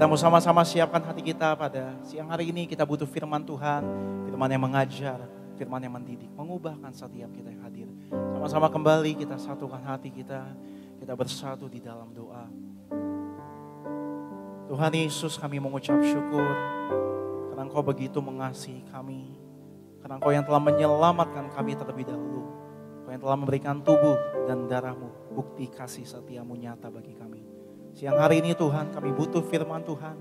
Kita mau sama-sama siapkan hati kita pada siang hari ini. Kita butuh firman Tuhan, firman yang mengajar, firman yang mendidik, mengubahkan setiap kita yang hadir. Sama-sama kembali kita satukan hati kita, kita bersatu di dalam doa. Tuhan Yesus, kami mengucap syukur karena Engkau begitu mengasihi kami, karena Engkau yang telah menyelamatkan kami terlebih dahulu, Engkau yang telah memberikan tubuh dan darah-Mu, bukti kasih setia-Mu nyata bagi kami. Siang hari ini Tuhan, kami butuh firman Tuhan.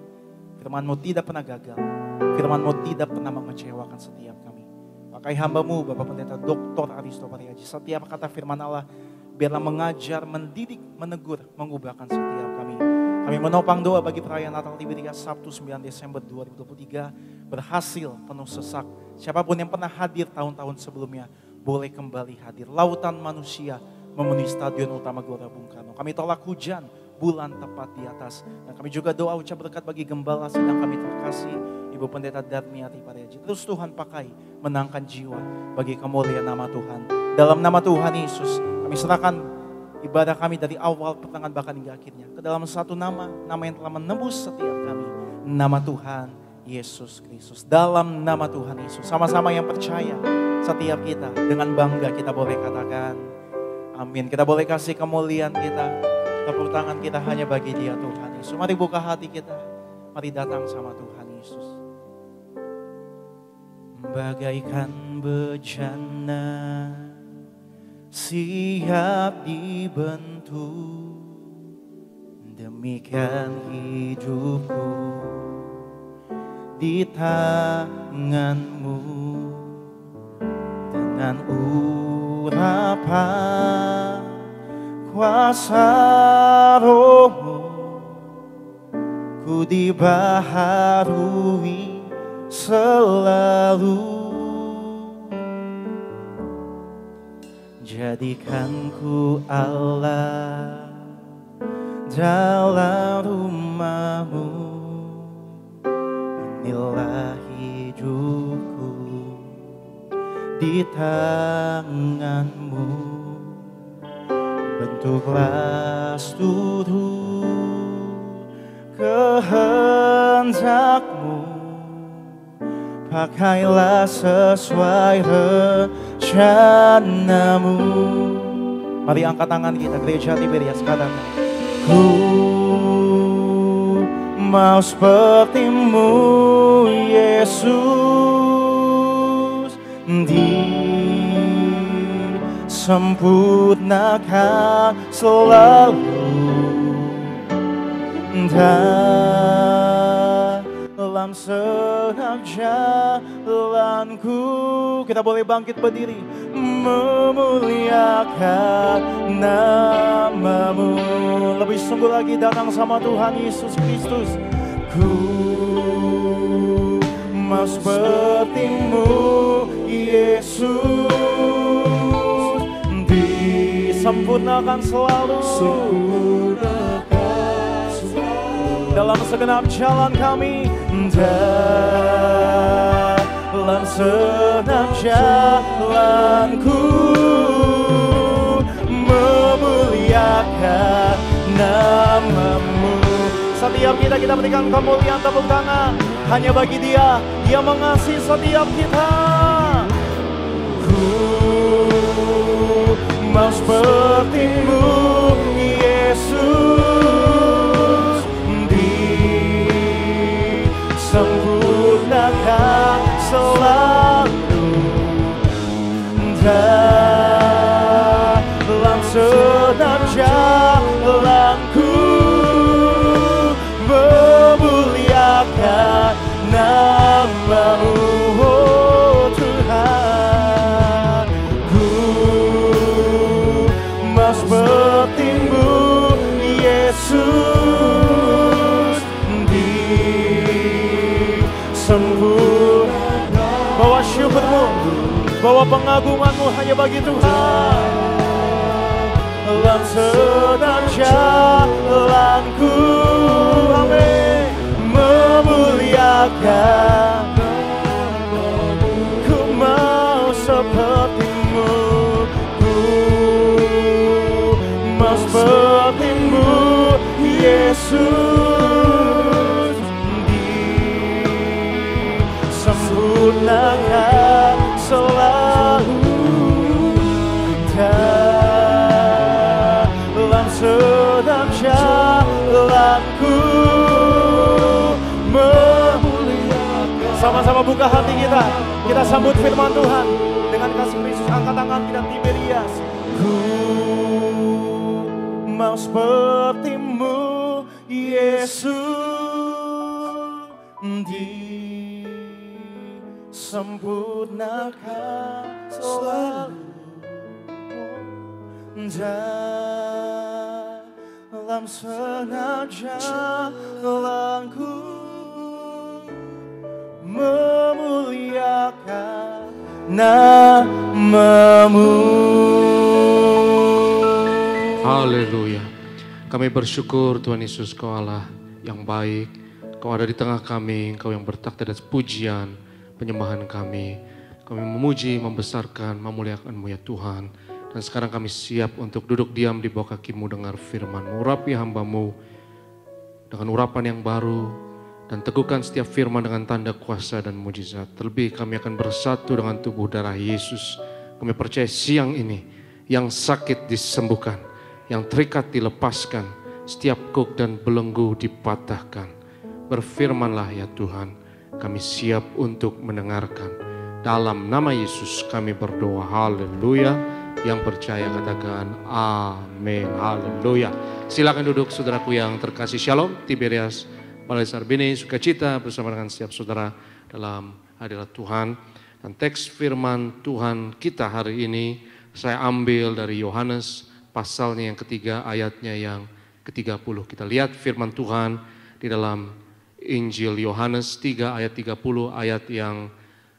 Firman-Mu tidak pernah gagal, firman-Mu tidak pernah mengecewakan setiap kami. Pakai hamba-Mu Bapak Pendeta Dr. Aristo Pariaji, setiap kata firman Allah biarlah mengajar, mendidik, menegur, mengubahkan setiap kami. Kami menopang doa bagi perayaan Natal Liberia Sabtu 9 Desember 2023 berhasil penuh sesak. Siapapun yang pernah hadir tahun-tahun sebelumnya boleh kembali hadir. Lautan manusia memenuhi Stadion Utama Gelora Bung Karno. Kami tolak hujan, bulan tepat di atas. Dan kami juga doa ucap berkat bagi gembala sidang kami terkasih Ibu Pendeta Darmiati Pariaji. Terus Tuhan pakai menangkan jiwa bagi kemuliaan nama Tuhan. Dalam nama Tuhan Yesus kami serahkan ibadah kami dari awal, pertengahan, bahkan hingga akhirnya ke dalam satu nama yang telah menembus setiap kami. Nama Tuhan Yesus Kristus. Dalam nama Tuhan Yesus, sama-sama yang percaya setiap kita dengan bangga kita boleh katakan amin. Kita boleh kasih kemuliaan kita, tepuk tangan kita hanya bagi Dia Tuhan Yesus. Mari buka hati kita, mari datang sama Tuhan Yesus. Bagaikan bejana siap dibentuk, demikian hidupku di tangan-Mu. Dengan urapan kuasa Roh-Mu, ku dibaharui selalu. Jadikan ku Allah dalam rumah-Mu. Inilah hidupku di tangan-Mu. Bentuklah seluruh kehendak-Mu. Pakailah sesuai rencana-Mu. Mari angkat tangan kita, gereja Liberia sekarang. Ku mau seperti-Mu Yesus, disempurnakan selalu dalam segenap jalanku. Kita boleh bangkit berdiri, memuliakan nama-Mu. Lebih sungguh lagi datang sama Tuhan Yesus Kristus. Ku mau seperti-Mu Yesus, disempurnakan selalu dalam segenap jalan kami, dalam segenap jalanku, memuliakan nama-Mu. Setiap kita berikan kemuliaan, tepuk tangan hanya bagi Dia yang mengasihi setiap kita. Ku mau seperti-Mu Yesus, disempurnakan selalu dalam segenap jalanku, memuliakan nama-Mu, oh Tuhan. Ku mau seperti-Mu Yesus, disempurnakan. Bawa syukur-Mu, bawa pengagungan-Mu hanya bagi Tuhan. Dalam segenap jalanku, amin, memuliakan. Ku mau seperti-Mu, ku mau seperti-Mu Yesus, buka hati kita. Kita sambut firman Tuhan dengan kasih Kristus. Angkat tangan kita Tiberias. Ku mau seperti-Mu Yesus, disempurnakan selalu dalam segenap jalanku, memuliakan nama-Mu. Haleluya. Kami bersyukur Tuhan Yesus, Kau Allah yang baik. Kau ada di tengah kami, Kau yang bertakhta atas pujian, penyembahan kami. Kami memuji, membesarkan, memuliakan-Mu ya Tuhan. Dan sekarang kami siap untuk duduk diam di bawah kaki-Mu, dengar firman-Mu. Urapi hamba-Mu dengan urapan yang baru, dan teguhkan setiap firman dengan tanda kuasa dan mujizat. Terlebih kami akan bersatu dengan tubuh darah Yesus. Kami percaya siang ini, yang sakit disembuhkan, yang terikat dilepaskan, setiap kuk dan belenggu dipatahkan. Berfirmanlah ya Tuhan, kami siap untuk mendengarkan. Dalam nama Yesus kami berdoa, haleluya. Yang percaya katakan amin, haleluya. Silakan duduk saudaraku yang terkasih. Shalom, Tiberias Balai Sarbini, sukacita bersama dengan setiap saudara dalam hadirat Tuhan. Dan teks firman Tuhan kita hari ini saya ambil dari Yohanes pasalnya yang ketiga, ayatnya yang ke-30. Kita lihat firman Tuhan di dalam Injil Yohanes 3 ayat 30, ayat yang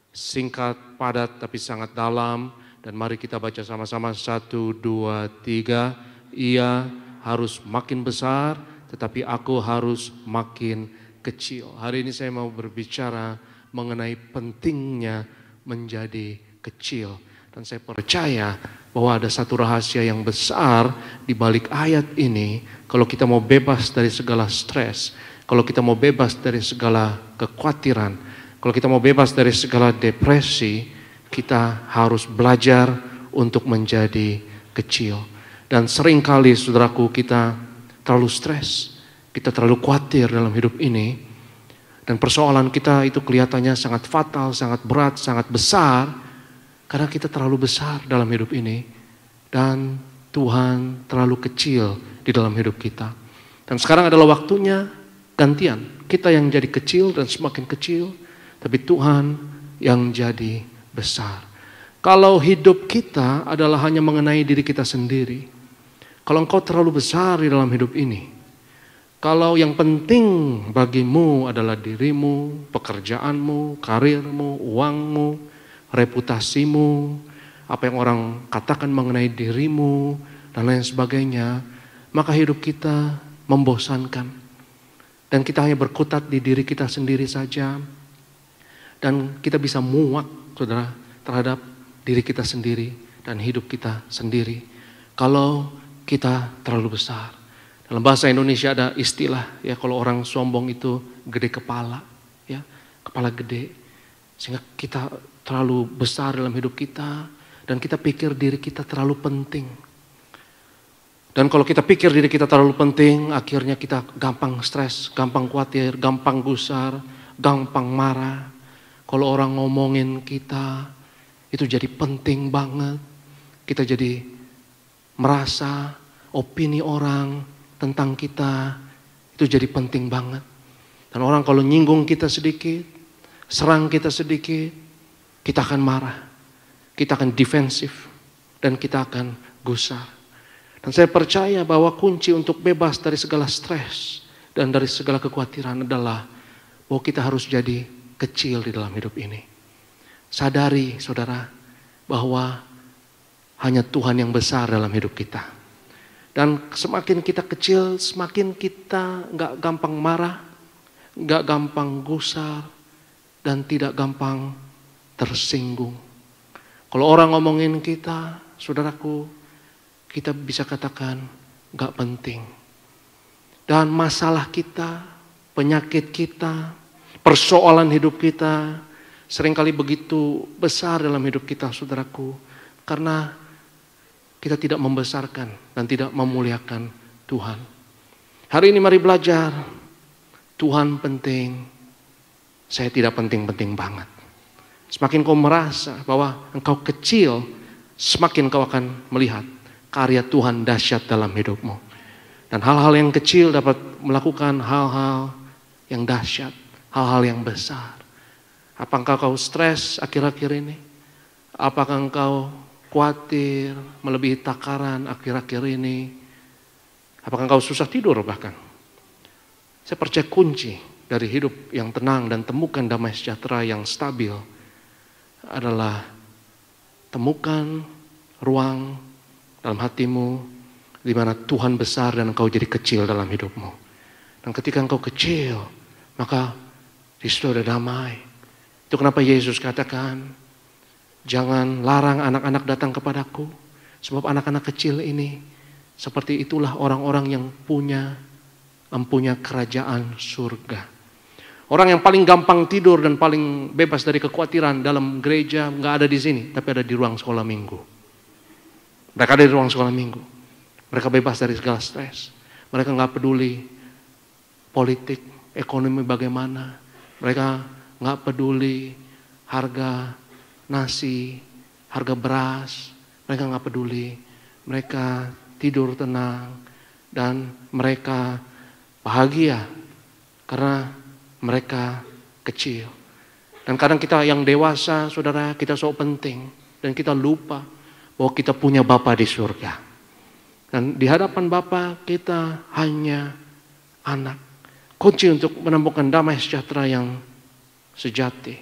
singkat, padat tapi sangat dalam. Dan mari kita baca sama-sama 1, 2, 3. Ia harus makin besar, tetapi aku harus makin kecil. Hari ini saya mau berbicara mengenai pentingnya menjadi kecil. Dan saya percaya bahwa ada satu rahasia yang besar di balik ayat ini. Kalau kita mau bebas dari segala stres, kalau kita mau bebas dari segala kekhawatiran, kalau kita mau bebas dari segala depresi, kita harus belajar untuk menjadi kecil. Dan seringkali saudaraku kita terlalu stres, kita terlalu khawatir dalam hidup ini. Dan persoalan kita itu kelihatannya sangat fatal, sangat berat, sangat besar. Karena kita terlalu besar dalam hidup ini. Dan Tuhan terlalu kecil di dalam hidup kita. Dan sekarang adalah waktunya gantian. Kita yang jadi kecil dan semakin kecil, tapi Tuhan yang jadi besar. Kalau hidup kita adalah hanya mengenai diri kita sendiri, kalau engkau terlalu besar di dalam hidup ini, kalau yang penting bagimu adalah dirimu, pekerjaanmu, karirmu, uangmu, reputasimu, apa yang orang katakan mengenai dirimu, dan lain sebagainya, maka hidup kita membosankan. Dan kita hanya berkutat di diri kita sendiri saja. Dan kita bisa muak, saudara, terhadap diri kita sendiri dan hidup kita sendiri. Kalau kita terlalu besar. Dalam bahasa Indonesia ada istilah, ya, kalau orang sombong itu gede kepala, ya, kepala gede. Sehingga kita terlalu besar dalam hidup kita dan kita pikir diri kita terlalu penting. Dan kalau kita pikir diri kita terlalu penting, akhirnya kita gampang stres, gampang khawatir, gampang gusar, gampang marah. Kalau orang ngomongin kita, itu jadi penting banget. Kita jadi merasa opini orang tentang kita, itu jadi penting banget. Dan orang kalau nyinggung kita sedikit, serang kita sedikit, kita akan marah. Kita akan defensif, dan kita akan gusar. Dan saya percaya bahwa kunci untuk bebas dari segala stres dan dari segala kekhawatiran adalah bahwa kita harus jadi kecil di dalam hidup ini. Sadari saudara bahwa hanya Tuhan yang besar dalam hidup kita. Dan semakin kita kecil, semakin kita gak gampang marah, gak gampang gusar, dan tidak gampang tersinggung. Kalau orang ngomongin kita, saudaraku, kita bisa katakan gak penting. Dan masalah kita, penyakit kita, persoalan hidup kita seringkali begitu besar dalam hidup kita, saudaraku, karena kita tidak membesarkan dan tidak memuliakan Tuhan. Hari ini mari belajar, Tuhan penting, saya tidak penting-penting banget. semakin kau merasa bahwa engkau kecil, semakin kau akan melihat karya Tuhan dahsyat dalam hidupmu. Dan hal-hal yang kecil dapat melakukan hal-hal yang dahsyat, hal-hal yang besar. Apakah kau stres akhir-akhir ini? Apakah engkau khawatir melebihi takaran akhir-akhir ini? Apakah engkau susah tidur bahkan? Saya percaya kunci dari hidup yang tenang dan temukan damai sejahtera yang stabil adalah temukan ruang dalam hatimu di mana Tuhan besar dan engkau jadi kecil dalam hidupmu. Dan ketika engkau kecil, maka di situ ada damai. Itu kenapa Yesus katakan, jangan larang anak-anak datang kepadaku, sebab anak-anak kecil ini seperti itulah orang-orang yang mempunyai kerajaan surga. Orang yang paling gampang tidur dan paling bebas dari kekhawatiran dalam gereja nggak ada di sini, tapi ada di ruang sekolah minggu. Mereka ada di ruang sekolah minggu. Mereka bebas dari segala stres. Mereka nggak peduli politik, ekonomi bagaimana. Mereka nggak peduli harga nasi, harga beras. Mereka nggak peduli. Mereka tidur tenang dan mereka bahagia karena mereka kecil. Dan kadang kita yang dewasa, saudara, kita sok penting dan kita lupa bahwa kita punya Bapa di surga. Dan di hadapan Bapa kita hanya anak. Kunci untuk menemukan damai sejahtera yang sejati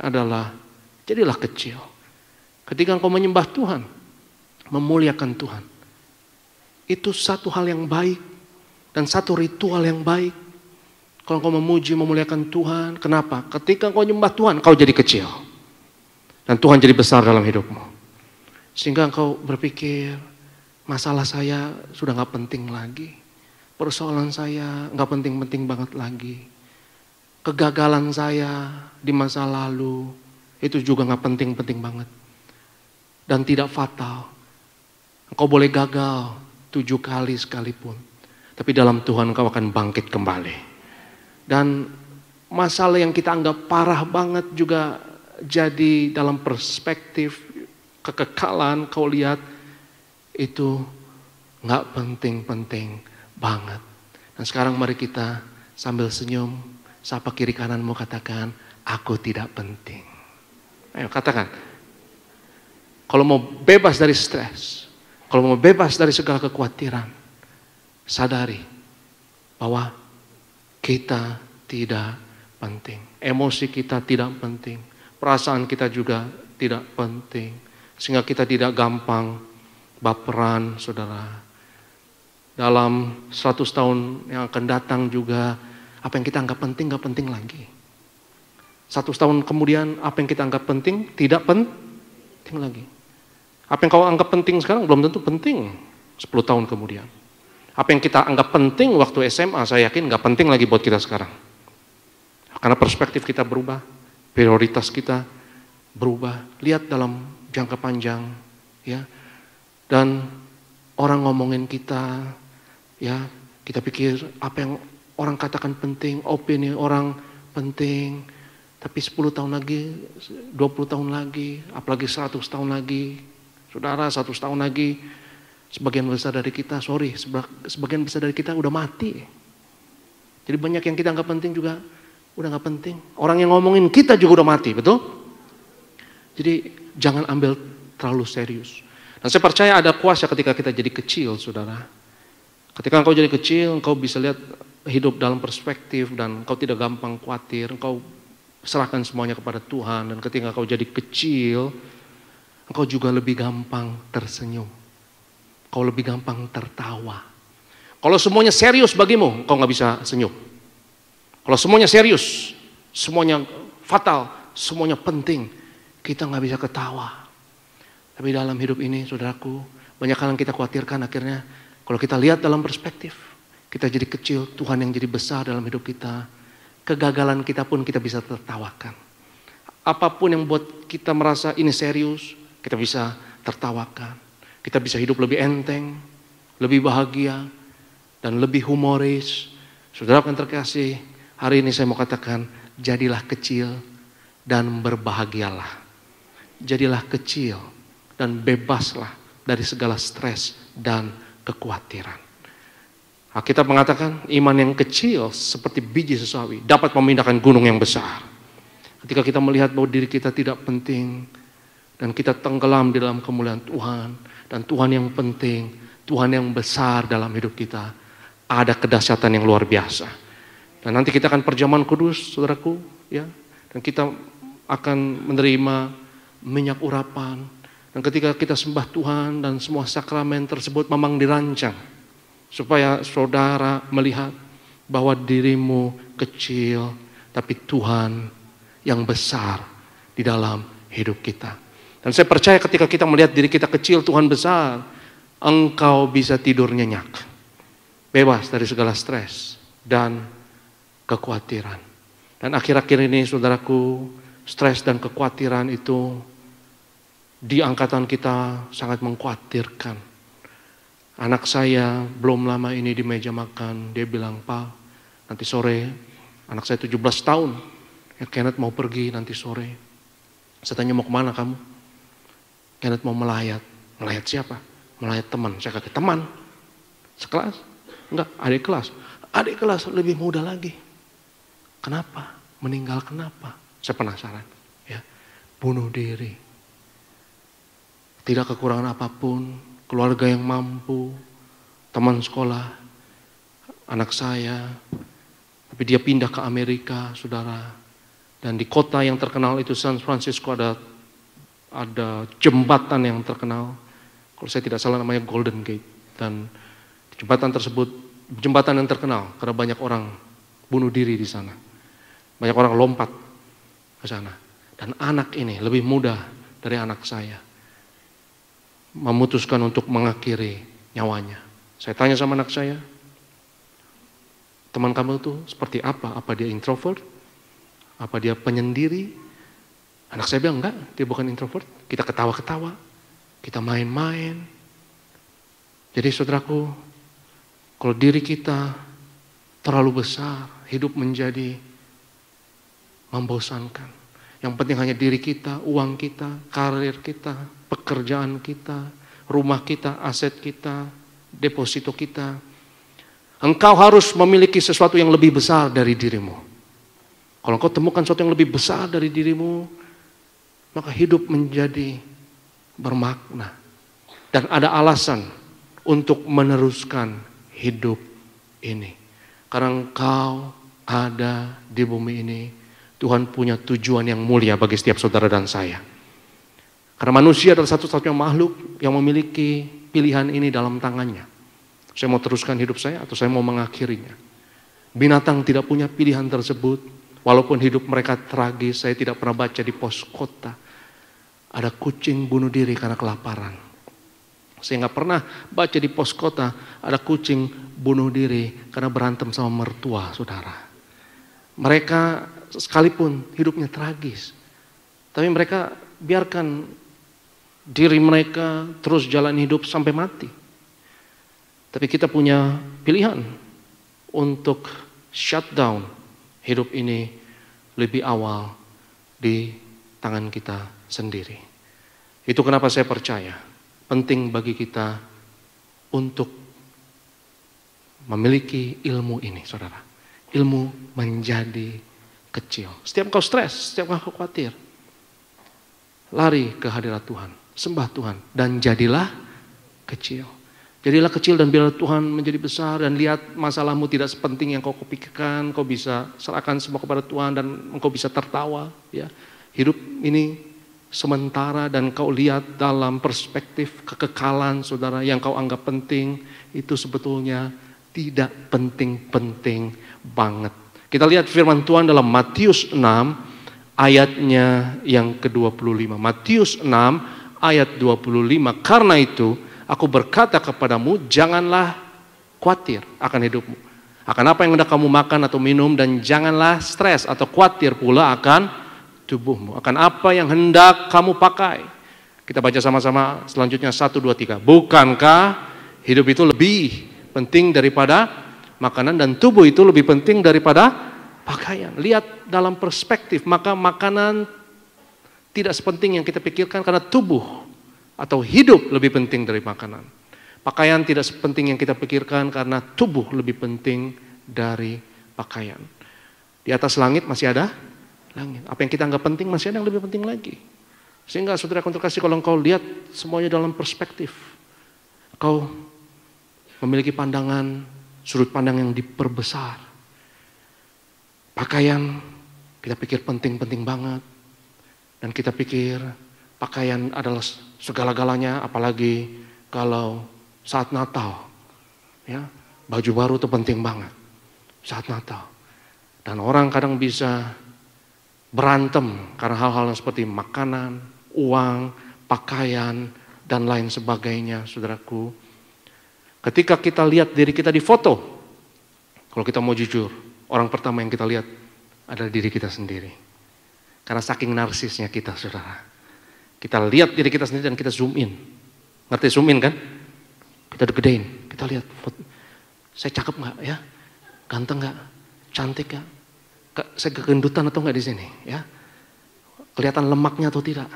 adalah jadilah kecil. Ketika engkau menyembah Tuhan, memuliakan Tuhan, itu satu hal yang baik dan satu ritual yang baik. Kalau engkau memuji, memuliakan Tuhan, kenapa? Ketika engkau menyembah Tuhan, engkau jadi kecil. Dan Tuhan jadi besar dalam hidupmu. Sehingga engkau berpikir, masalah saya sudah gak penting lagi. Persoalan saya gak penting-penting banget lagi. Kegagalan saya di masa lalu, itu juga gak penting-penting banget. Dan tidak fatal. Engkau boleh gagal 7 kali sekalipun. Tapi dalam Tuhan engkau akan bangkit kembali. Dan masalah yang kita anggap parah banget juga jadi dalam perspektif kekekalan kau lihat itu gak penting-penting banget. Dan sekarang mari kita sambil senyum, sapa kiri kananmu katakan, aku tidak penting. Ayo katakan, kalau mau bebas dari stres, kalau mau bebas dari segala kekhawatiran, sadari bahwa kita tidak penting. Emosi kita tidak penting. Perasaan kita juga tidak penting. Sehingga kita tidak gampang baperan, saudara. Dalam 100 tahun yang akan datang juga, apa yang kita anggap penting, gak penting lagi. 100 tahun kemudian, apa yang kita anggap penting, tidak penting lagi. Apa yang kau anggap penting sekarang, belum tentu penting 10 tahun kemudian. Apa yang kita anggap penting waktu SMA, saya yakin gak penting lagi buat kita sekarang. Karena perspektif kita berubah, prioritas kita berubah. Lihat dalam jangka panjang, ya. Dan orang ngomongin kita, ya, kita pikir apa yang orang katakan penting, opini orang penting. Tapi 10 tahun lagi, 20 tahun lagi, apalagi 100 tahun lagi, saudara 100 tahun lagi, sebagian besar dari kita, sebagian besar dari kita udah mati. Jadi banyak yang kita anggap penting juga udah gak penting. Orang yang ngomongin kita juga udah mati, betul? Jadi jangan ambil terlalu serius. Dan saya percaya ada kuasa ketika kita jadi kecil, saudara. Ketika engkau jadi kecil, engkau bisa lihat hidup dalam perspektif dan engkau tidak gampang khawatir. Engkau serahkan semuanya kepada Tuhan. Dan ketika engkau jadi kecil, engkau juga lebih gampang tersenyum. Kau lebih gampang tertawa. Kalau semuanya serius bagimu, kau gak bisa senyum. Kalau semuanya serius, semuanya fatal, semuanya penting, kita gak bisa ketawa. Tapi dalam hidup ini, saudaraku, banyak hal yang kita khawatirkan akhirnya, kalau kita lihat dalam perspektif, kita jadi kecil, Tuhan yang jadi besar dalam hidup kita. Kegagalan kita pun kita bisa tertawakan. Apapun yang buat kita merasa ini serius, kita bisa tertawakan. Kita bisa hidup lebih enteng, lebih bahagia, dan lebih humoris. Saudara yang terkasih, hari ini saya mau katakan, jadilah kecil, dan berbahagialah. Jadilah kecil dan bebaslah dari segala stres dan kekhawatiran. Alkitab mengatakan iman yang kecil seperti biji sesawi dapat memindahkan gunung yang besar. Ketika kita melihat bahwa diri kita tidak penting dan kita tenggelam di dalam kemuliaan Tuhan dan Tuhan yang penting, Tuhan yang besar dalam hidup kita, ada kedahsyatan yang luar biasa. Dan nanti kita akan perjamuan kudus, saudaraku, ya. Dan kita akan menerima minyak urapan. Dan ketika kita sembah Tuhan dan semua sakramen tersebut memang dirancang supaya saudara melihat bahwa dirimu kecil, tapi Tuhan yang besar di dalam hidup kita. Dan saya percaya ketika kita melihat diri kita kecil, Tuhan besar, engkau bisa tidur nyenyak, bebas dari segala stres dan kekhawatiran. Dan akhir-akhir ini saudaraku, stres dan kekhawatiran itu di angkatan kita sangat mengkhawatirkan. Anak saya belum lama ini di meja makan, dia bilang, "Pak, nanti sore," anak saya 17 tahun, "ya Kenneth mau pergi nanti sore." Saya tanya, "Mau kemana kamu?" "Kenneth mau melayat." "Melayat siapa?" "Melayat teman." Saya kata, "Teman? Sekelas?" "Enggak, adik kelas." "Adik kelas lebih muda lagi." "Kenapa? Meninggal kenapa?" Saya penasaran. Ya, bunuh diri. Tidak kekurangan apapun, keluarga yang mampu, teman sekolah, anak saya, tapi dia pindah ke Amerika, saudara. Dan di kota yang terkenal itu San Francisco ada jembatan yang terkenal, kalau saya tidak salah namanya Golden Gate. Dan jembatan tersebut jembatan yang terkenal karena banyak orang bunuh diri di sana, banyak orang lompat ke sana. Dan anak ini lebih muda dari anak saya memutuskan untuk mengakhiri nyawanya. Saya tanya sama anak saya, "Teman kamu itu seperti apa? Apa dia introvert? Apa dia penyendiri?" Anak saya bilang, "Enggak, dia bukan introvert. Kita ketawa-ketawa, kita main-main." Jadi saudaraku, kalau diri kita terlalu besar, hidup menjadi membosankan. Yang penting hanya diri kita, uang kita, karir kita, pekerjaan kita, rumah kita, aset kita, deposito kita. Engkau harus memiliki sesuatu yang lebih besar dari dirimu. Kalau engkau temukan sesuatu yang lebih besar dari dirimu, maka hidup menjadi bermakna. Dan ada alasan untuk meneruskan hidup ini. Karena engkau ada di bumi ini, Tuhan punya tujuan yang mulia bagi setiap saudara dan saya. Karena manusia adalah satu-satunya makhluk yang memiliki pilihan ini dalam tangannya. Saya mau teruskan hidup saya atau saya mau mengakhirinya. Binatang tidak punya pilihan tersebut. Walaupun hidup mereka tragis, saya tidak pernah baca di pos kota ada kucing bunuh diri karena kelaparan. Saya nggak pernah baca di pos kota ada kucing bunuh diri karena berantem sama mertua, saudara. Mereka sekalipun hidupnya tragis, tapi mereka biarkan diri mereka terus jalan hidup sampai mati. Tapi kita punya pilihan untuk shutdown hidup ini lebih awal di tangan kita sendiri. Itu kenapa saya percaya penting bagi kita untuk memiliki ilmu ini, saudara. Ilmu menjadi kecil. Setiap kau stres, setiap kau khawatir, lari ke hadirat Tuhan, sembah Tuhan, dan jadilah kecil. Jadilah kecil dan biarlah Tuhan menjadi besar, dan lihat masalahmu tidak sepenting yang kau pikirkan. Kau bisa serahkan semua kepada Tuhan dan engkau bisa tertawa. Ya, hidup ini sementara dan kau lihat dalam perspektif kekekalan, saudara, yang kau anggap penting itu sebetulnya tidak penting-penting banget. Kita lihat firman Tuhan dalam Matius 6 ayatnya yang ke-25. Matius 6 ayat 25. Karena itu aku berkata kepadamu, janganlah khawatir akan hidupmu, akan apa yang hendak kamu makan atau minum, dan janganlah stres atau khawatir pula akan tubuhmu, akan apa yang hendak kamu pakai. Kita baca sama-sama selanjutnya 1, 2, 3. Bukankah hidup itu lebih penting daripada makanan dan tubuh itu lebih penting daripada pakaian? Lihat dalam perspektif, maka makanan tidak sepenting yang kita pikirkan karena tubuh atau hidup lebih penting dari makanan. Pakaian tidak sepenting yang kita pikirkan karena tubuh lebih penting dari pakaian. Di atas langit masih ada langit. Apa yang kita anggap penting masih ada yang lebih penting lagi. Sehingga saudara kasih, kalau engkau lihat semuanya dalam perspektif, engkau memiliki pandangan, sudut pandang yang diperbesar. Pakaian kita pikir penting-penting banget. Dan kita pikir pakaian adalah segala-galanya, apalagi kalau saat Natal. Ya, baju baru itu penting banget saat Natal. Dan orang kadang bisa berantem karena hal-hal seperti makanan, uang, pakaian, dan lain sebagainya, saudaraku. Ketika kita lihat diri kita di foto, kalau kita mau jujur, orang pertama yang kita lihat adalah diri kita sendiri. Karena saking narsisnya kita, saudara. Kita lihat diri kita sendiri dan kita zoom in. Ngerti zoom in kan? Kita gedein, kita lihat. Saya cakep nggak ya? Ganteng nggak? Cantik nggak? Saya kegendutan atau nggak di sini? Ya, kelihatan lemaknya atau tidak?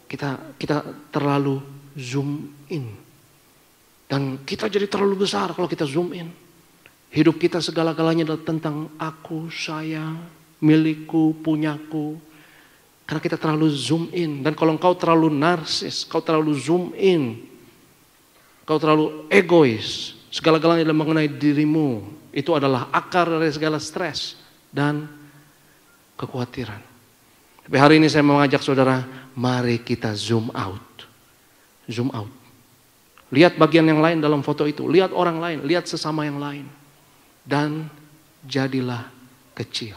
Kita terlalu zoom in. Dan kita jadi terlalu besar kalau kita zoom in. Hidup kita segala-galanya adalah tentang aku, saya, milikku, punyaku. Karena kita terlalu zoom in. Dan kalau engkau terlalu narsis, kau terlalu zoom in, kau terlalu egois, segala-galanya adalah mengenai dirimu. Itu adalah akar dari segala stres dan kekhawatiran. Tapi hari ini saya mengajak saudara, mari kita zoom out. Zoom out. Lihat bagian yang lain dalam foto itu. Lihat orang lain, lihat sesama yang lain. Dan jadilah kecil.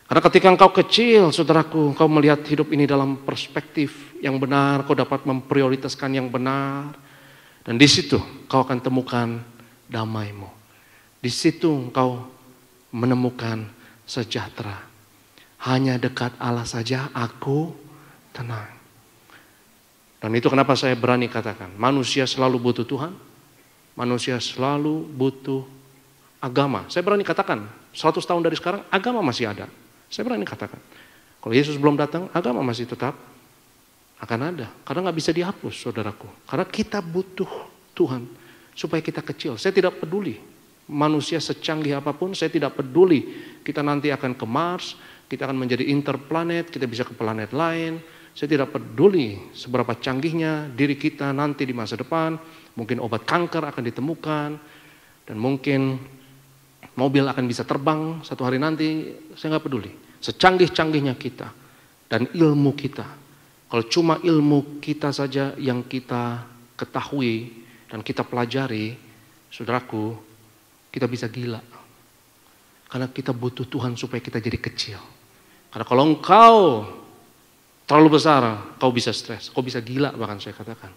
Karena ketika engkau kecil, saudaraku, engkau melihat hidup ini dalam perspektif yang benar, kau dapat memprioritaskan yang benar. Dan di situ kau akan temukan damaimu. Di situ engkau menemukan sejahtera. Hanya dekat Allah saja aku tenang. Dan itu kenapa saya berani katakan, manusia selalu butuh Tuhan. Manusia selalu butuh agama. Saya berani katakan, 100 tahun dari sekarang agama masih ada. Saya berani katakan, kalau Yesus belum datang, agama masih tetap akan ada. Karena gak bisa dihapus, saudaraku. Karena kita butuh Tuhan supaya kita kecil. Saya tidak peduli manusia secanggih apapun, saya tidak peduli kita nanti akan ke Mars, kita akan menjadi interplanet, kita bisa ke planet lain. Saya tidak peduli seberapa canggihnya diri kita nanti di masa depan. Mungkin obat kanker akan ditemukan, dan mungkin mobil akan bisa terbang satu hari nanti, saya nggak peduli. Secanggih-canggihnya kita dan ilmu kita. Kalau cuma ilmu kita saja yang kita ketahui dan kita pelajari, saudaraku, kita bisa gila. Karena kita butuh Tuhan supaya kita jadi kecil. Karena kalau engkau terlalu besar, kau bisa stres, kau bisa gila bahkan saya katakan.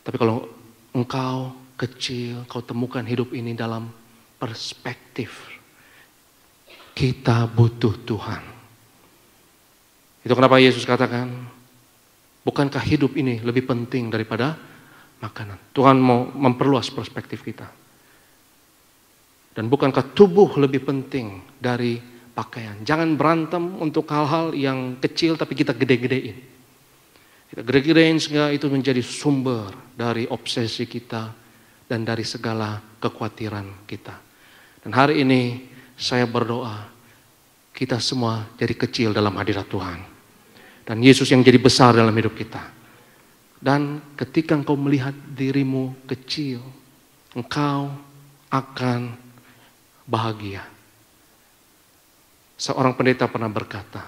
Tapi kalau engkau kecil, kau temukan hidup ini dalam perspektif. Kita butuh Tuhan. Itu kenapa Yesus katakan, bukankah hidup ini lebih penting daripada makanan? Tuhan mau memperluas perspektif kita. Dan bukankah tubuh lebih penting dari pakaian? Jangan berantem untuk hal-hal yang kecil tapi kita gede-gedein. Kita gede-gedein sehingga itu menjadi sumber dari obsesi kita dan dari segala kekhawatiran kita. Dan hari ini saya berdoa kita semua jadi kecil dalam hadirat Tuhan. Dan Yesus yang jadi besar dalam hidup kita. Dan ketika engkau melihat dirimu kecil, engkau akan bahagia. Seorang pendeta pernah berkata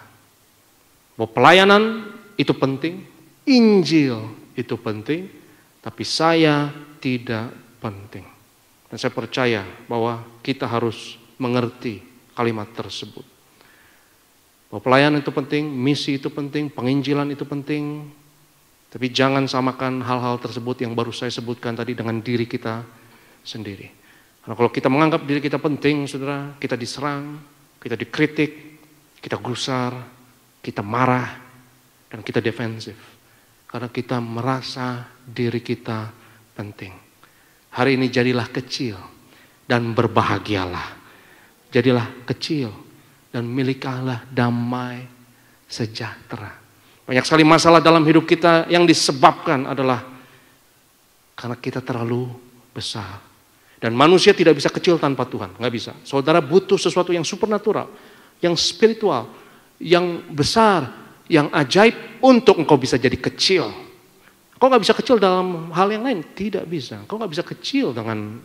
bahwa pelayanan itu penting, Injil itu penting, tapi saya tidak penting. Dan saya percaya bahwa kita harus mengerti kalimat tersebut. Bahwa pelayanan itu penting, misi itu penting, penginjilan itu penting, tapi jangan samakan hal-hal tersebut yang baru saya sebutkan tadi dengan diri kita sendiri. Karena kalau kita menganggap diri kita penting, saudara, kita diserang, kita dikritik, kita gusar, kita marah, dan kita defensif. Karena kita merasa diri kita penting. Hari ini jadilah kecil dan berbahagialah. Jadilah kecil dan miliklah damai sejahtera. Banyak sekali masalah dalam hidup kita yang disebabkan adalah karena kita terlalu besar. Dan manusia tidak bisa kecil tanpa Tuhan, nggak bisa. Saudara butuh sesuatu yang supernatural, yang spiritual, yang besar, yang ajaib untuk engkau bisa jadi kecil. Engkau nggak bisa kecil dalam hal yang lain, tidak bisa. Engkau nggak bisa kecil dengan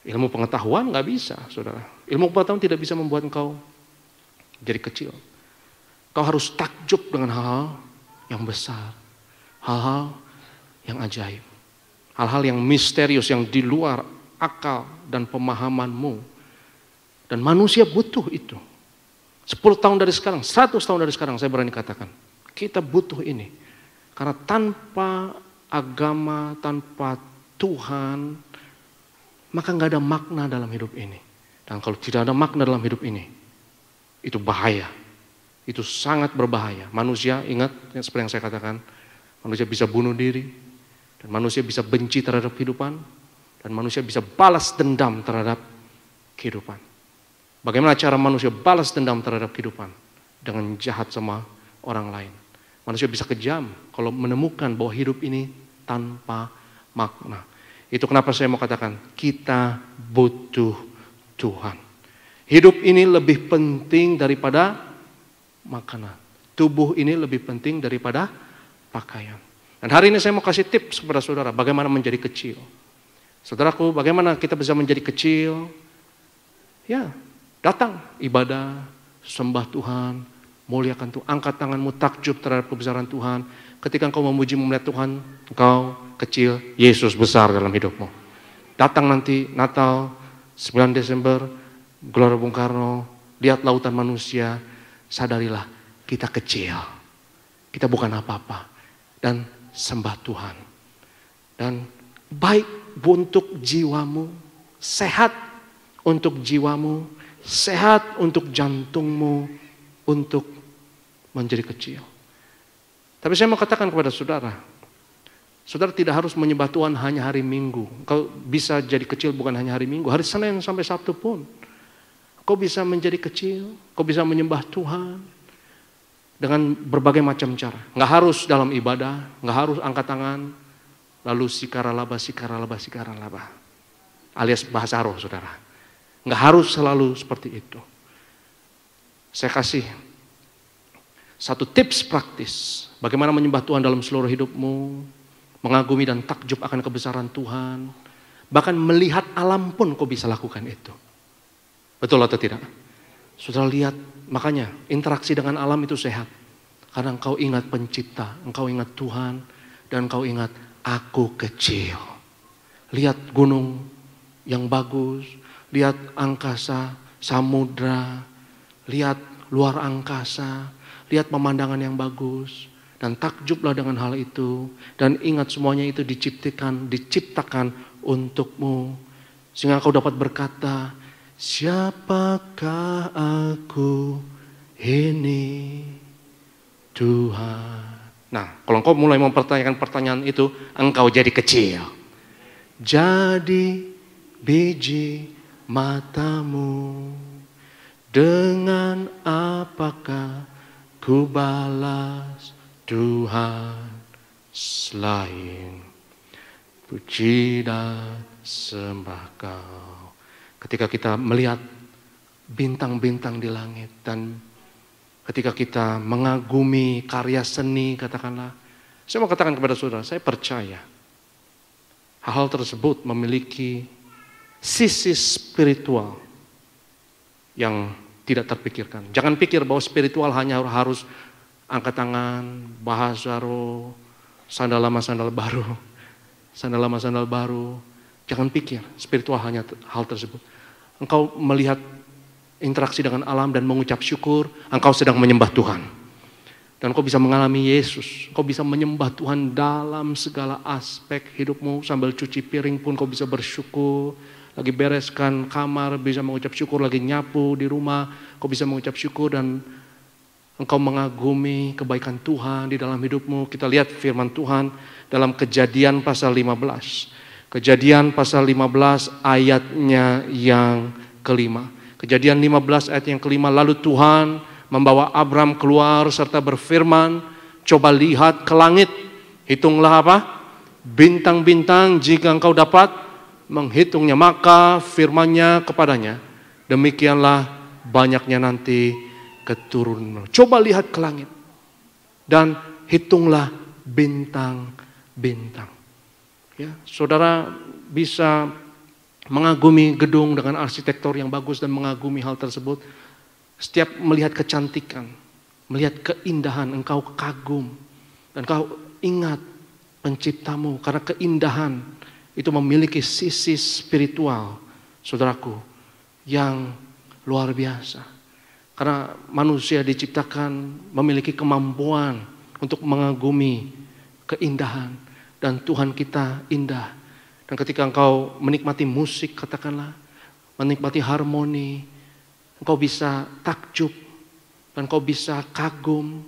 ilmu pengetahuan, nggak bisa, saudara. Ilmu pengetahuan tidak bisa membuat engkau jadi kecil. Kau harus takjub dengan hal-hal yang besar, hal-hal yang ajaib, hal-hal yang misterius, yang di luar akal dan pemahamanmu. Dan manusia butuh itu. 10 tahun dari sekarang, 100 tahun dari sekarang, saya berani katakan, kita butuh ini. Karena tanpa agama, tanpa Tuhan, maka nggak ada makna dalam hidup ini. Dan kalau tidak ada makna dalam hidup ini, itu bahaya. Itu sangat berbahaya. Manusia, ingat seperti yang saya katakan, manusia bisa bunuh diri, dan manusia bisa benci terhadap kehidupan, dan manusia bisa balas dendam terhadap kehidupan. Bagaimana cara manusia balas dendam terhadap kehidupan? Dengan jahat sama orang lain. Manusia bisa kejam kalau menemukan bahwa hidup ini tanpa makna. Itu kenapa saya mau katakan, kita butuh Tuhan. Hidup ini lebih penting daripada makanan. Tubuh ini lebih penting daripada pakaian. Dan hari ini saya mau kasih tips kepada saudara bagaimana menjadi kecil. Saudaraku, bagaimana kita bisa menjadi kecil? Ya, datang ibadah, sembah Tuhan, muliakan Tuhan, angkat tanganmu takjub terhadap kebesaran Tuhan. Ketika engkau memuji melihat Tuhan, engkau kecil, Yesus besar dalam hidupmu. Datang nanti Natal 9 Desember, Gelora Bung Karno, lihat lautan manusia, sadarilah kita kecil. Kita bukan apa-apa. Dan sembah Tuhan. Dan baik untuk jiwamu, sehat untuk jiwamu, sehat untuk jantungmu, untuk menjadi kecil. Tapi saya mau katakan kepada saudara, saudara tidak harus menyembah Tuhan hanya hari Minggu. Kau bisa jadi kecil bukan hanya hari Minggu, hari Senin sampai Sabtu pun. Kau bisa menjadi kecil, kau bisa menyembah Tuhan dengan berbagai macam cara. Nggak harus dalam ibadah, nggak harus angkat tangan, lalu sikaralaba, alias bahasa roh, saudara. Nggak harus selalu seperti itu. Saya kasih satu tips praktis bagaimana menyembah Tuhan dalam seluruh hidupmu, mengagumi dan takjub akan kebesaran Tuhan, bahkan melihat alam pun kau bisa lakukan itu. Betul atau tidak? Saudara lihat, makanya interaksi dengan alam itu sehat. Karena engkau ingat pencipta, engkau ingat Tuhan, dan engkau ingat aku kecil. Lihat gunung yang bagus, lihat angkasa, samudra, lihat luar angkasa, lihat pemandangan yang bagus, dan takjublah dengan hal itu, dan ingat semuanya itu diciptakan untukmu, sehingga kau dapat berkata, siapakah aku ini Tuhan. Nah, kalau engkau mulai mempertanyakan pertanyaan itu, engkau jadi kecil. Jadi biji matamu, dengan apakah ku balas Tuhan selain puji dan sembah Kau. Ketika kita melihat bintang-bintang di langit dan ketika kita mengagumi karya seni, katakanlah, saya mau katakan kepada saudara, saya percaya hal-hal tersebut memiliki sisi spiritual yang tidak terpikirkan. Jangan pikir bahwa spiritual hanya harus angkat tangan, bahasa roh, sandal lama sandal baru. Jangan pikir spiritual hanya hal tersebut. Engkau melihat interaksi dengan alam dan mengucap syukur, engkau sedang menyembah Tuhan. Dan kau bisa mengalami Yesus, kau bisa menyembah Tuhan dalam segala aspek hidupmu. Sambil cuci piring pun kau bisa bersyukur. Lagi bereskan kamar, bisa mengucap syukur. Lagi nyapu di rumah, kau bisa mengucap syukur dan engkau mengagumi kebaikan Tuhan di dalam hidupmu. Kita lihat firman Tuhan dalam Kejadian pasal 15. Kejadian pasal 15 ayatnya yang kelima. Kejadian 15 ayat yang kelima. Lalu Tuhan membawa Abram keluar serta berfirman, coba lihat ke langit, hitunglah apa? Bintang-bintang jika engkau dapat menghitungnya. Maka firman-Nya kepadanya, demikianlah banyaknya nanti keturunan. Coba lihat ke langit dan hitunglah bintang-bintang. Ya, saudara bisa mengagumi gedung dengan arsitektur yang bagus dan mengagumi hal tersebut. Setiap melihat kecantikan, melihat keindahan, engkau kagum. Dan engkau ingat penciptamu, karena keindahan itu memiliki sisi spiritual, saudaraku, yang luar biasa. Karena manusia diciptakan memiliki kemampuan untuk mengagumi keindahan. Dan Tuhan kita indah. Dan ketika engkau menikmati musik, katakanlah, menikmati harmoni, engkau bisa takjub dan engkau bisa kagum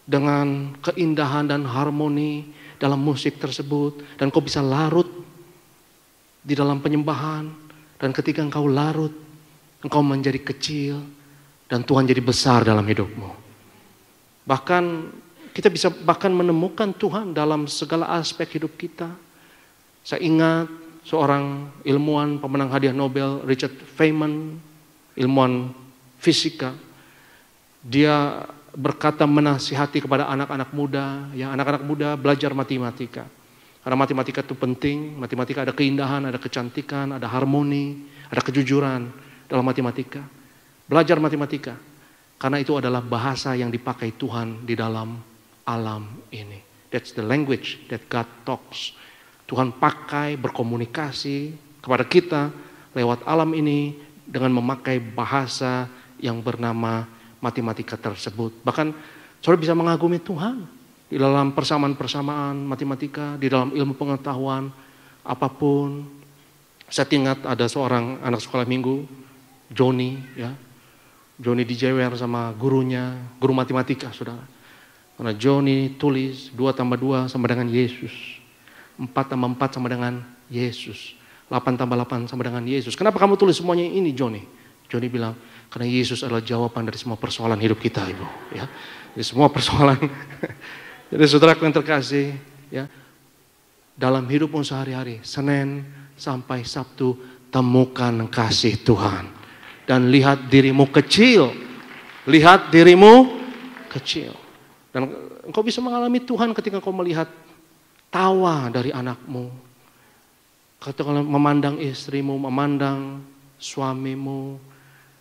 dengan keindahan dan harmoni dalam musik tersebut. Dan engkau bisa larut di dalam penyembahan. Dan ketika engkau larut, engkau menjadi kecil dan Tuhan jadi besar dalam hidupmu. Bahkan kita bisa menemukan Tuhan dalam segala aspek hidup kita. Saya ingat seorang ilmuwan pemenang hadiah Nobel, Richard Feynman, ilmuwan fisika. Dia berkata menasihati kepada anak-anak muda, ya anak-anak muda belajar matematika. Karena matematika itu penting, matematika ada keindahan, ada kecantikan, ada harmoni, ada kejujuran dalam matematika. Belajar matematika, karena itu adalah bahasa yang dipakai Tuhan di dalam alam ini. That's the language that God talks. Tuhan pakai berkomunikasi kepada kita lewat alam ini dengan memakai bahasa yang bernama matematika tersebut. Bahkan saudara bisa mengagumi Tuhan di dalam persamaan-persamaan matematika, di dalam ilmu pengetahuan, apapun. Saya ingat ada seorang anak sekolah minggu, Johnny, ya. Johnny dijewer sama gurunya, guru matematika, saudara. Karena Johnny tulis 2 tambah 2 sama dengan Yesus. 4 tambah 4 sama dengan Yesus. 8 tambah 8 sama dengan Yesus. Kenapa kamu tulis semuanya ini, Johnny? Johnny bilang, karena Yesus adalah jawaban dari semua persoalan hidup kita, Ibu. Ya. Jadi semua persoalan. Jadi saudaraku yang terkasih, ya, dalam hidupmu sehari-hari, Senin sampai Sabtu, temukan kasih Tuhan. Dan lihat dirimu kecil. Lihat dirimu kecil. Dan engkau bisa mengalami Tuhan ketika engkau melihat tawa dari anakmu. Ketika memandang istrimu, memandang suamimu.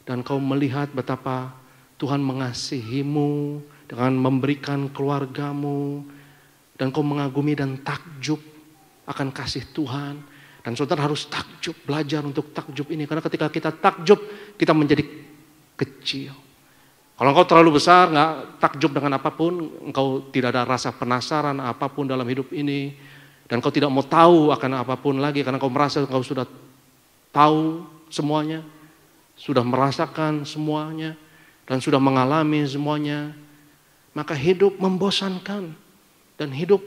Dan kau melihat betapa Tuhan mengasihimu dengan memberikan keluargamu. Dan kau mengagumi dan takjub akan kasih Tuhan. Dan saudara harus takjub, belajar untuk takjub ini. Karena ketika kita takjub, kita menjadi kecil. Kalau engkau terlalu besar, nggak takjub dengan apapun, engkau tidak ada rasa penasaran apapun dalam hidup ini. Dan engkau tidak mau tahu akan apapun lagi, karena engkau merasa engkau sudah tahu semuanya. Sudah merasakan semuanya, dan sudah mengalami semuanya. Maka hidup membosankan, dan hidup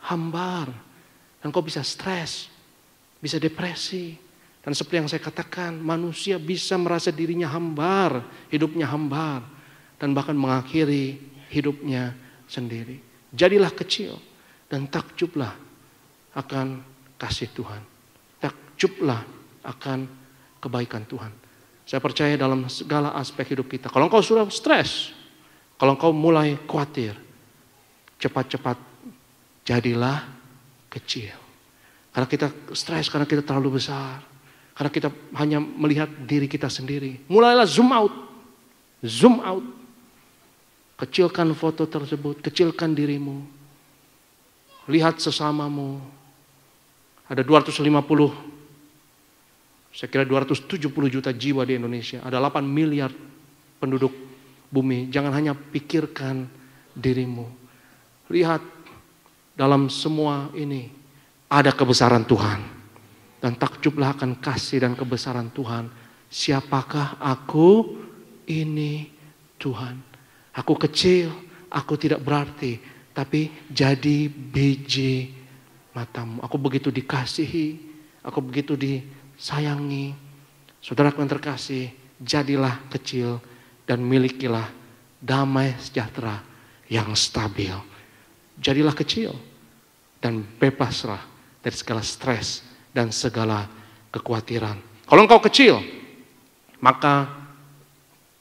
hambar. Dan engkau bisa stres, bisa depresi. Dan seperti yang saya katakan, manusia bisa merasa dirinya hambar, hidupnya hambar, dan bahkan mengakhiri hidupnya sendiri. Jadilah kecil dan takjublah akan kasih Tuhan. Takjublah akan kebaikan Tuhan. Saya percaya dalam segala aspek hidup kita. Kalau engkau sudah stres, kalau engkau mulai khawatir, cepat-cepat jadilah kecil. Karena kita stres, karena kita terlalu besar. Karena kita hanya melihat diri kita sendiri. Mulailah zoom out. Zoom out. Kecilkan foto tersebut. Kecilkan dirimu. Lihat sesamamu. Ada 250, saya kira 270 juta jiwa di Indonesia. Ada 8 miliar penduduk bumi. Jangan hanya pikirkan dirimu. Lihat dalam semua ini ada kebesaran Tuhan. Dan takjublah akan kasih dan kebesaran Tuhan. Siapakah aku? Ini Tuhan. Aku kecil, aku tidak berarti. Tapi jadi biji matamu. Aku begitu dikasihi. Aku begitu disayangi. Saudaraku yang terkasih, jadilah kecil dan milikilah damai sejahtera yang stabil. Jadilah kecil dan bebaslah dari segala stres dan segala kekhawatiran. Kalau engkau kecil, maka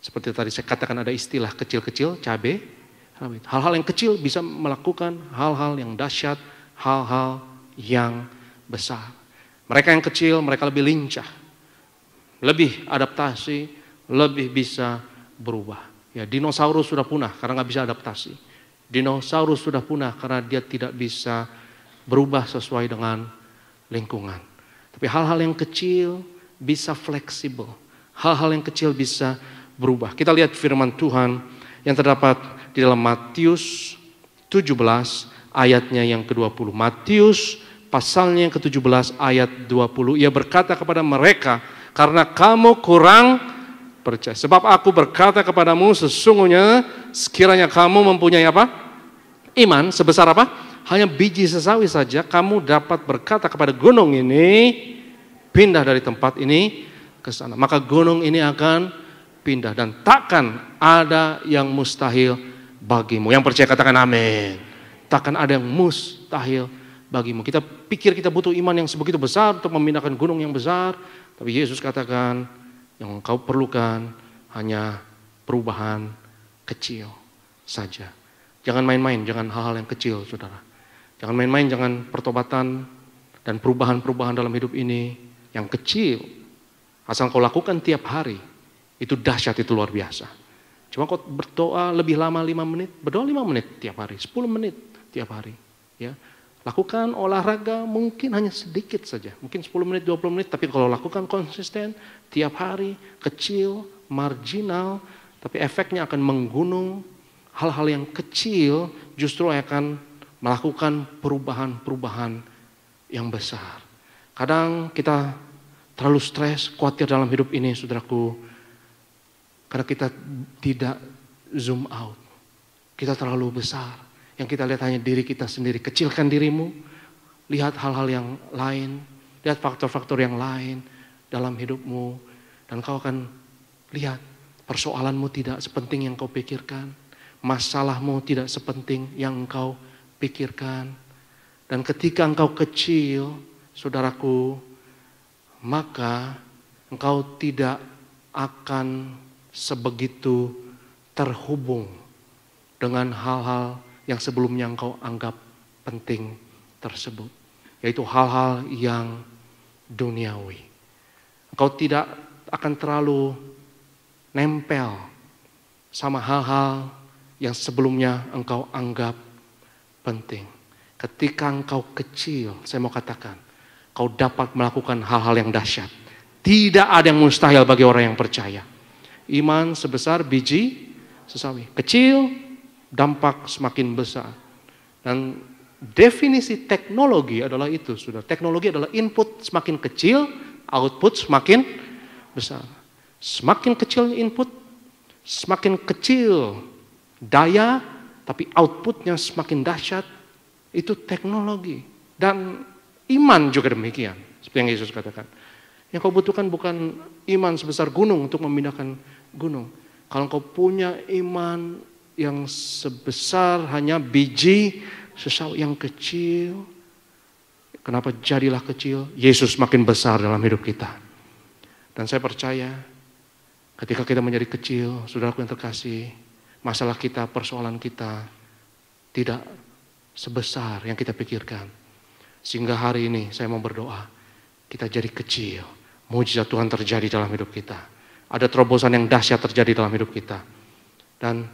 seperti tadi saya katakan ada istilah kecil-kecil, cabai. Hal-hal yang kecil bisa melakukan hal-hal yang dahsyat, hal-hal yang besar. Mereka yang kecil, mereka lebih lincah, lebih adaptasi, lebih bisa berubah. Ya, dinosaurus sudah punah karena nggak bisa adaptasi. Dinosaurus sudah punah karena dia tidak bisa berubah sesuai dengan lingkungan. Tapi hal-hal yang kecil bisa fleksibel. Hal-hal yang kecil bisa berubah. Kita lihat firman Tuhan yang terdapat di dalam Matius 17 ayatnya yang ke-20. Matius pasalnya yang ke-17 ayat 20. Ia berkata kepada mereka, karena kamu kurang percaya. Sebab aku berkata kepadamu sesungguhnya sekiranya kamu mempunyai apa? Iman sebesar apa? Hanya biji sesawi saja, kamu dapat berkata kepada gunung ini, pindah dari tempat ini ke sana. Maka gunung ini akan pindah dan takkan ada yang mustahil bagimu. Yang percaya katakan amin. Takkan ada yang mustahil bagimu. Kita pikir kita butuh iman yang sebegitu besar untuk memindahkan gunung yang besar. Tapi Yesus katakan yang kau perlukan hanya perubahan kecil saja. Jangan main-main, jangan hal-hal yang kecil, saudara. Jangan main-main, jangan pertobatan dan perubahan-perubahan dalam hidup ini yang kecil. Asal kau lakukan tiap hari, itu dahsyat, itu luar biasa. Cuma kau berdoa lebih lama 5 menit, berdoa 5 menit tiap hari, 10 menit tiap hari. Ya. Lakukan olahraga mungkin hanya sedikit saja, mungkin 10 menit, 20 menit, tapi kalau lakukan konsisten tiap hari, kecil, marginal, tapi efeknya akan menggunung. Hal-hal yang kecil justru akan melakukan perubahan-perubahan yang besar. Kadang kita terlalu stres, khawatir dalam hidup ini, saudaraku, karena kita tidak zoom out. Kita terlalu besar. Yang kita lihat hanya diri kita sendiri. Kecilkan dirimu, lihat hal-hal yang lain, lihat faktor-faktor yang lain dalam hidupmu. Dan kau akan lihat persoalanmu tidak sepenting yang kau pikirkan. Masalahmu tidak sepenting yang engkau pikirkan. Dan ketika engkau kecil, saudaraku, maka engkau tidak akan sebegitu terhubung dengan hal-hal yang sebelumnya engkau anggap penting tersebut. Yaitu hal-hal yang duniawi. Engkau tidak akan terlalu nempel sama hal-hal yang sebelumnya engkau anggap penting. Ketika engkau kecil, saya mau katakan, kau dapat melakukan hal-hal yang dahsyat. Tidak ada yang mustahil bagi orang yang percaya. Iman sebesar biji sesawi. Kecil, dampak semakin besar. Dan definisi teknologi adalah itu, sudah. Teknologi adalah input semakin kecil, output semakin besar. Semakin kecil input, semakin kecil daya, tapi outputnya semakin dahsyat. Itu teknologi. Dan iman juga demikian, seperti yang Yesus katakan. Yang kau butuhkan bukan iman sebesar gunung untuk memindahkan gunung. Kalau kau punya iman yang sebesar hanya biji sesawi yang kecil, kenapa jadilah kecil? Yesus makin besar dalam hidup kita. Dan saya percaya ketika kita menjadi kecil, saudaraku yang terkasih, masalah kita, persoalan kita tidak sebesar yang kita pikirkan. Sehingga hari ini saya mau berdoa, kita jadi kecil. Mujizat Tuhan terjadi dalam hidup kita. Ada terobosan yang dahsyat terjadi dalam hidup kita. Dan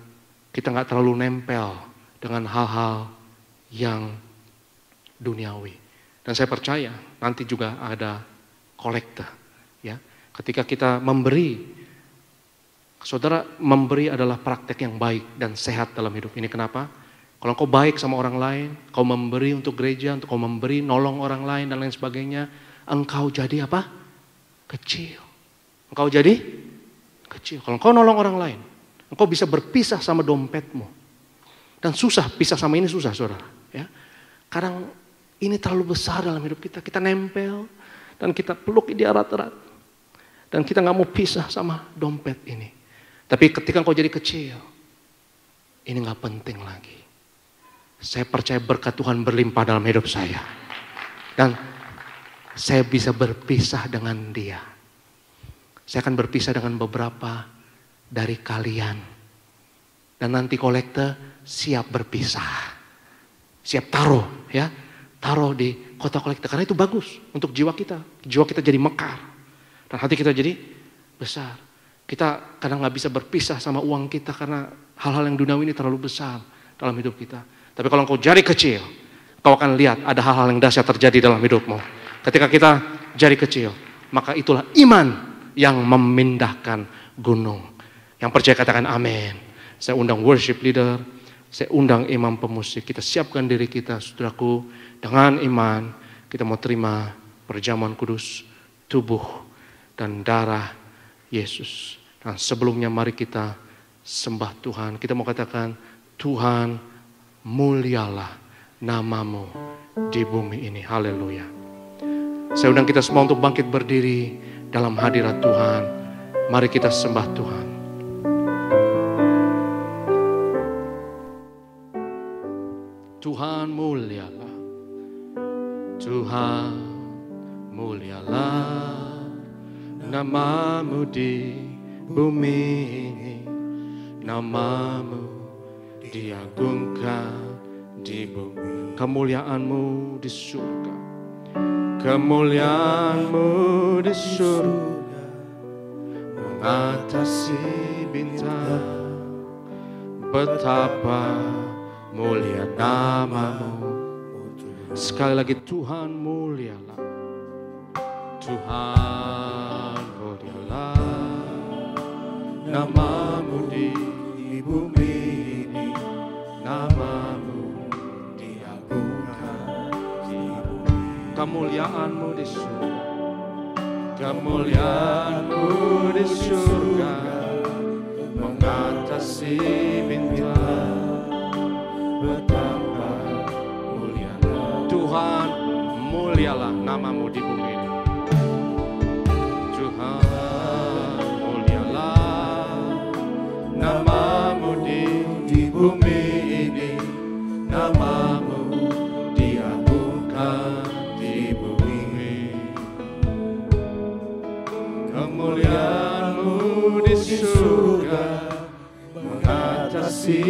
kita nggak terlalu nempel dengan hal-hal yang duniawi. Dan saya percaya nanti juga ada kolekte. Ya, ketika kita memberi, saudara, memberi adalah praktek yang baik dan sehat dalam hidup ini. Kenapa? Kalau kau baik sama orang lain, kau memberi untuk gereja, untuk kau memberi, nolong orang lain dan lain sebagainya, engkau jadi apa? Kecil. Engkau jadi kecil. Kalau kau nolong orang lain, engkau bisa berpisah sama dompetmu. Dan susah, pisah sama ini susah, saudara. Ya. Kadang ini terlalu besar dalam hidup kita. Kita nempel dan kita peluk di erat-erat. Dan kita gak mau pisah sama dompet ini. Tapi ketika engkau jadi kecil, ini gak penting lagi. Saya percaya berkat Tuhan berlimpah dalam hidup saya. Dan saya bisa berpisah dengan dia. Saya akan berpisah dengan beberapa dari kalian. Dan nanti kolektor siap berpisah. Siap taruh ya. Taruh di kotak kolektor. Karena itu bagus untuk jiwa kita. Jiwa kita jadi mekar. Dan hati kita jadi besar. Kita kadang gak bisa berpisah sama uang kita. Karena hal-hal yang duniawi ini terlalu besar dalam hidup kita. Tapi kalau engkau jari kecil, kau akan lihat ada hal-hal yang dahsyat terjadi dalam hidupmu. Ketika kita jari kecil, maka itulah iman yang memindahkan gunung. Yang percaya katakan amin. Saya undang worship leader, saya undang imam pemusik. Kita siapkan diri kita, saudaraku, dengan iman. Kita mau terima perjamuan kudus, tubuh dan darah Yesus. Dan sebelumnya mari kita sembah Tuhan. Kita mau katakan, Tuhan, mulialah namamu di bumi ini. Haleluya. Saya undang kita semua untuk bangkit berdiri dalam hadirat Tuhan. Mari kita sembah Tuhan. Tuhan mulialah. Tuhan mulialah namamu di bumi ini. Namamu diagungkan di bumi. Kemuliaanmu di surga. Kemuliaanmu di surga mengatasi bintang. Betapa mulia namamu. Sekali lagi, Tuhan mulialah. Tuhan mulialah namamu di bumi. Namamu diagungkan di bumi. Kemuliaanmu di surga. Kemuliaanmu di surga mengatasi bintang. Betapa mulia Tuhan, mulialah namamu di bumi ini. Tuhan mulialah namamu di bumi. Namamu diagungkan di bumi. Kemuliaanmu di surga mengatasi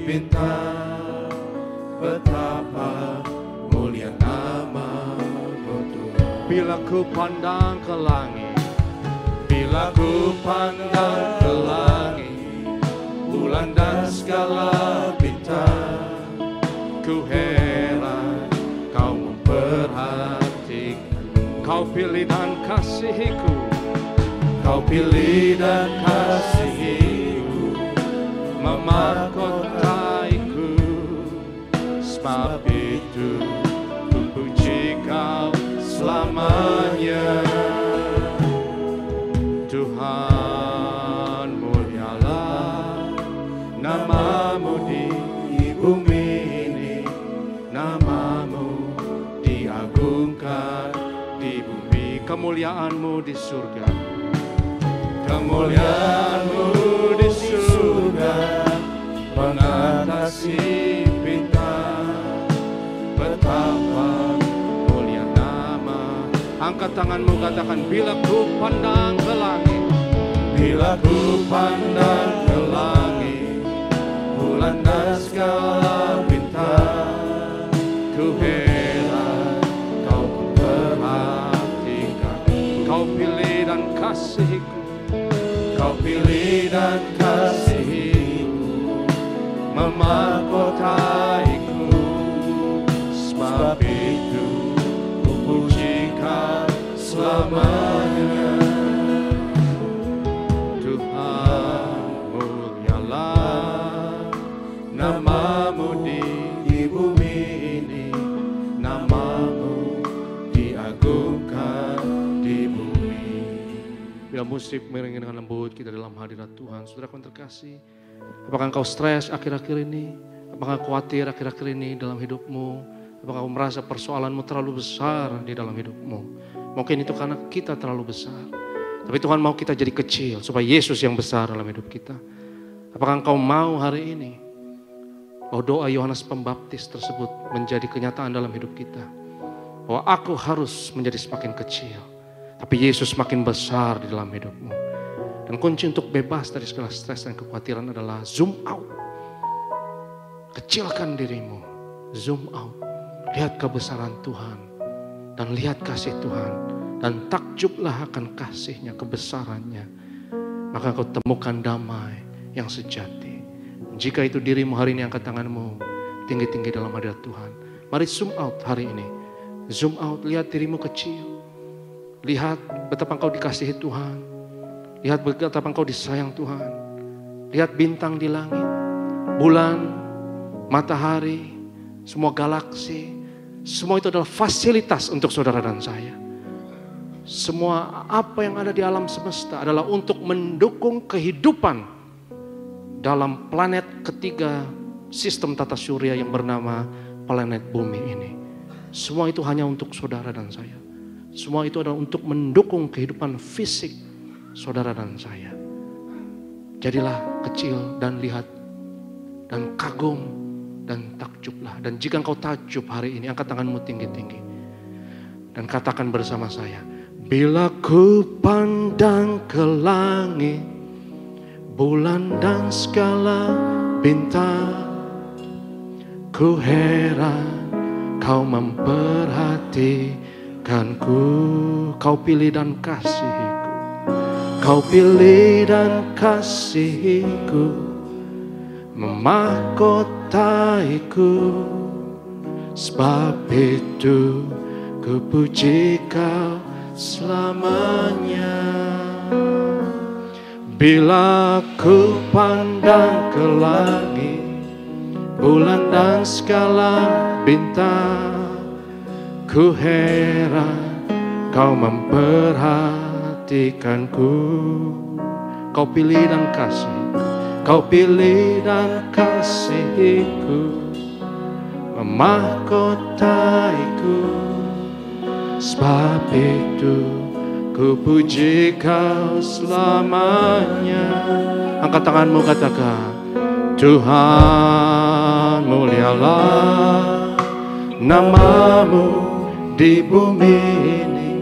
bintang. Betapa mulia namamu Tuhan. Bila ku pandang ke langit, bila ku pandang ke langit, bulan dan segala bintang, ku heran kau memperhatikan. Kau pilih dan kasihiku. Kau pilih dan kasihiku, memahkotaiku. Sebab itu ku puji kau selamanya. Tuhan mulialah namamu di bumi. Namamu diagungkan di bumi. Kemuliaanmu di surga. Kemuliaanmu di surga mengatasi bintang. Betapa mulia nama. Angkat tanganmu, katakan, bila ku pandang ke langit. Bila ku pandang ke langit, bulan dan segala bintang, ku heran kau perhatikan. Kau pilih dan kasihiku. Kau pilih dan kasihiku, memahkotaiku. Sebab itu ku puji kau selamanya. Tuhan mulialah namamu di bumi ini. Namamu diagungkan di bumi. Bila musik mengiringi dengan lembut kita dalam hadirat Tuhan. Saudaraku yang terkasih, apakah engkau stres akhir-akhir ini? Apakah khawatir akhir-akhir ini dalam hidupmu? Apakah kau merasa persoalanmu terlalu besar di dalam hidupmu? Mungkin itu karena kita terlalu besar. Tapi Tuhan mau kita jadi kecil supaya Yesus yang besar dalam hidup kita. Apakah engkau mau hari ini bahwa doa Yohanes Pembaptis tersebut menjadi kenyataan dalam hidup kita. Bahwa aku harus menjadi semakin kecil, tapi Yesus makin besar di dalam hidupmu. Dan kunci untuk bebas dari segala stres dan kekhawatiran adalah zoom out. Kecilkan dirimu, zoom out. Lihat kebesaran Tuhan dan lihat kasih Tuhan. Dan takjublah akan kasih-Nya, kebesarannya. Maka kau temukan damai yang sejati. Jika itu dirimu hari ini, angkat tanganmu tinggi-tinggi dalam hadirat Tuhan. Mari zoom out hari ini. Zoom out, lihat dirimu kecil. Lihat betapa engkau dikasihi Tuhan. Lihat betapa engkau disayang Tuhan. Lihat bintang di langit, bulan, matahari, semua galaksi. Semua itu adalah fasilitas untuk saudara dan saya. Semua apa yang ada di alam semesta adalah untuk mendukung kehidupan dalam planet ketiga sistem tata surya yang bernama planet bumi ini. Semua itu hanya untuk saudara dan saya. Semua itu adalah untuk mendukung kehidupan fisik saudara dan saya. Jadilah kecil dan lihat dan kagum dan takjublah. Dan jika engkau takjub hari ini, angkat tanganmu tinggi-tinggi dan katakan bersama saya, bila ku pandang ke langit, bulan dan segala bintang, ku heran kau memperhatikanku. Kau pilih dan kasihiku, kau pilih dan kasihiku, memahkotaiku. Sebab itu ku puji kau selamanya. Bila ku pandang ke langit, bulan dan segala bintang, ku heran kau memperhatikanku. Kau pilih dan kasih, kau pilih dan kasihiku, memahkotaiku. Sebab itu ku puji kau selamanya. Angkat tanganmu, katakan, Tuhan mulialah namamu di bumi ini,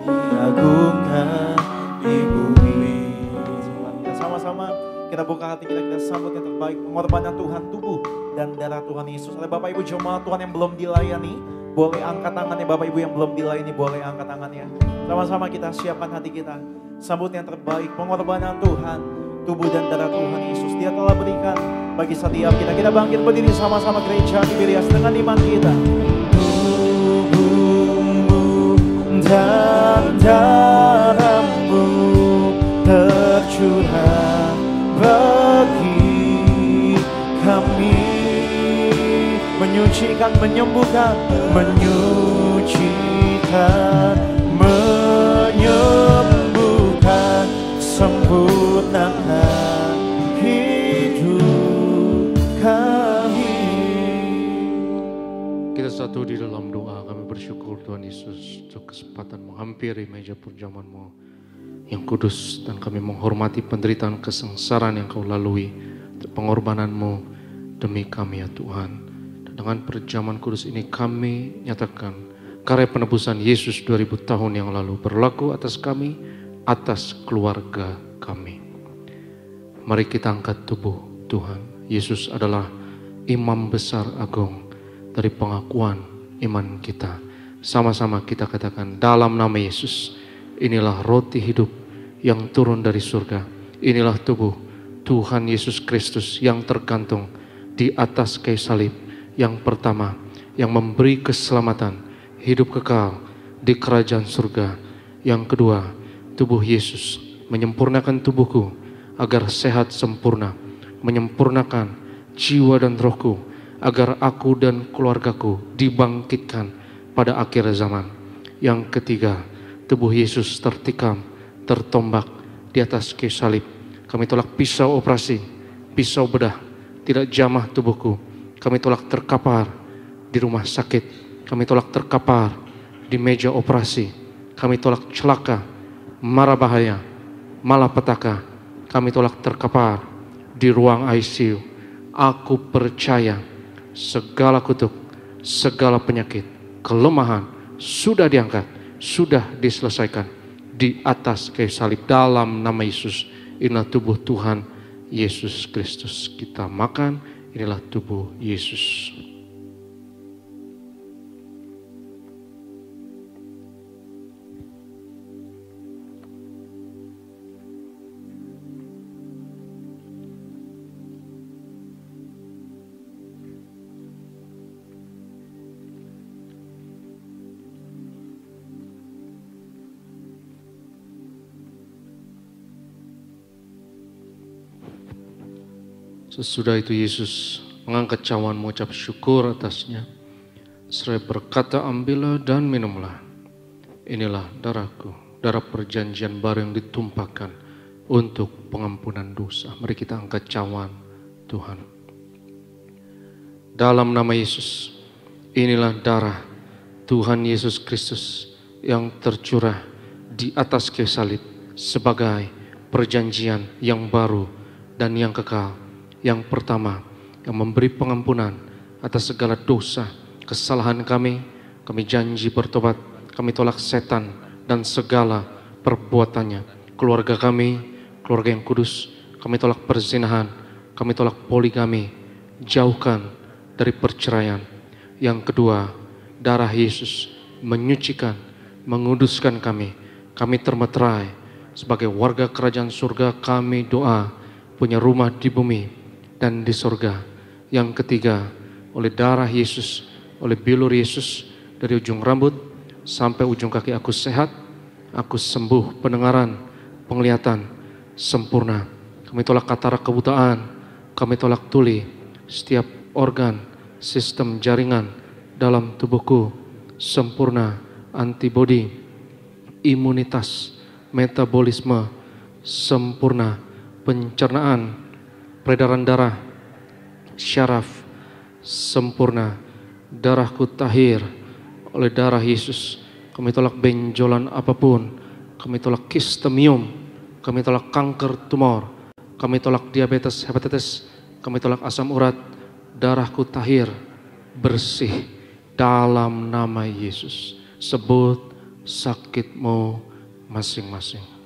diagungkan di bumi. Kita sama-sama, kita buka hati kita sambut yang terbaik, pengorbanan Tuhan, tubuh dan darah Tuhan Yesus. Ada Bapak Ibu jemaat Tuhan yang belum dilayani, boleh angkat tangannya. Bapak Ibu yang belum dilayani, boleh angkat tangannya. Sama-sama kita siapkan hati kita, sambut yang terbaik, pengorbanan Tuhan, tubuh dan darah Tuhan Yesus. Dia telah berikan bagi setiap kita. Kita bangkit berdiri sama-sama gereja Tiberias dengan iman kita. Tubuhmu dan darahmu tercurah bagi kami, menyucikan, menyembuhkan, menyucikan, menyembuhkan, sempurnakan hidup kami. Kita satu di dalam doa. Kami bersyukur Tuhan Yesus untuk kesempatan menghampiri meja perjamuan-Mu yang kudus, dan kami menghormati penderitaan kesengsaraan yang Kau lalui, pengorbanan-Mu demi kami ya Tuhan. Dan dengan perjamuan kudus ini kami nyatakan karya penebusan Yesus 2000 tahun yang lalu berlaku atas kami, atas keluarga kami. Mari kita angkat tubuh Tuhan. Yesus adalah imam besar agung dari pengakuan iman kita. Sama-sama kita katakan dalam nama Yesus, inilah roti hidup yang turun dari surga. Inilah tubuh Tuhan Yesus Kristus yang tergantung di atas kayu salib. Yang pertama, yang memberi keselamatan, hidup kekal di kerajaan surga. Yang kedua, tubuh Yesus menyempurnakan tubuhku agar sehat sempurna, menyempurnakan jiwa dan rohku agar aku dan keluargaku dibangkitkan pada akhir zaman. Yang ketiga, tubuh Yesus tertikam, tertombak di atas kayu salib. Kami tolak pisau operasi, pisau bedah, tidak jamah tubuhku. Kami tolak terkapar di rumah sakit. Kami tolak terkapar di meja operasi. Kami tolak celaka, mara bahaya, malapetaka. Kami tolak terkapar di ruang ICU. Aku percaya segala kutuk, segala penyakit, kelemahan sudah diangkat, sudah diselesaikan di atas kayu salib dalam nama Yesus. Inilah tubuh Tuhan Yesus Kristus. Kita makan, inilah tubuh Yesus. Sesudah itu Yesus mengangkat cawan mengucap syukur atasnya. Seraya berkata, ambillah dan minumlah. Inilah darahku, darah perjanjian baru yang ditumpahkan untuk pengampunan dosa. Mari kita angkat cawan Tuhan. Dalam nama Yesus, inilah darah Tuhan Yesus Kristus yang tercurah di atas kayu salib sebagai perjanjian yang baru dan yang kekal. Yang pertama, yang memberi pengampunan atas segala dosa, kesalahan kami janji bertobat, kami tolak setan dan segala perbuatannya. Keluarga kami, keluarga yang kudus, kami tolak perzinahan, kami tolak poligami, jauhkan dari perceraian. Yang kedua, darah Yesus menyucikan, menguduskan kami termeterai sebagai warga kerajaan surga. Kami doa punya rumah di bumi dan di sorga. Yang ketiga, oleh darah Yesus, oleh bilur Yesus, dari ujung rambut sampai ujung kaki aku sehat, aku sembuh pendengaran, penglihatan, sempurna. Kami tolak katarak kebutaan, kami tolak tuli, setiap organ, sistem jaringan dalam tubuhku, sempurna, antibodi, imunitas, metabolisme, sempurna, pencernaan, peredaran darah, syaraf, sempurna. Darahku tahir oleh darah Yesus. Kami tolak benjolan apapun, kami tolak kistemium, kami tolak kanker tumor, kami tolak diabetes, hepatitis, kami tolak asam urat. Darahku tahir, bersih dalam nama Yesus. Sebut sakitmu masing-masing.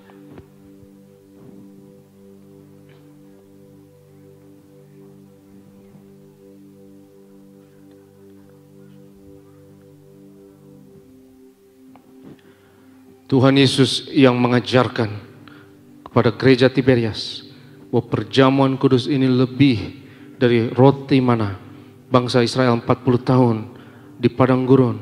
Tuhan Yesus yang mengajarkan kepada gereja Tiberias bahwa perjamuan kudus ini lebih dari roti mana. Bangsa Israel 40 tahun di padang gurun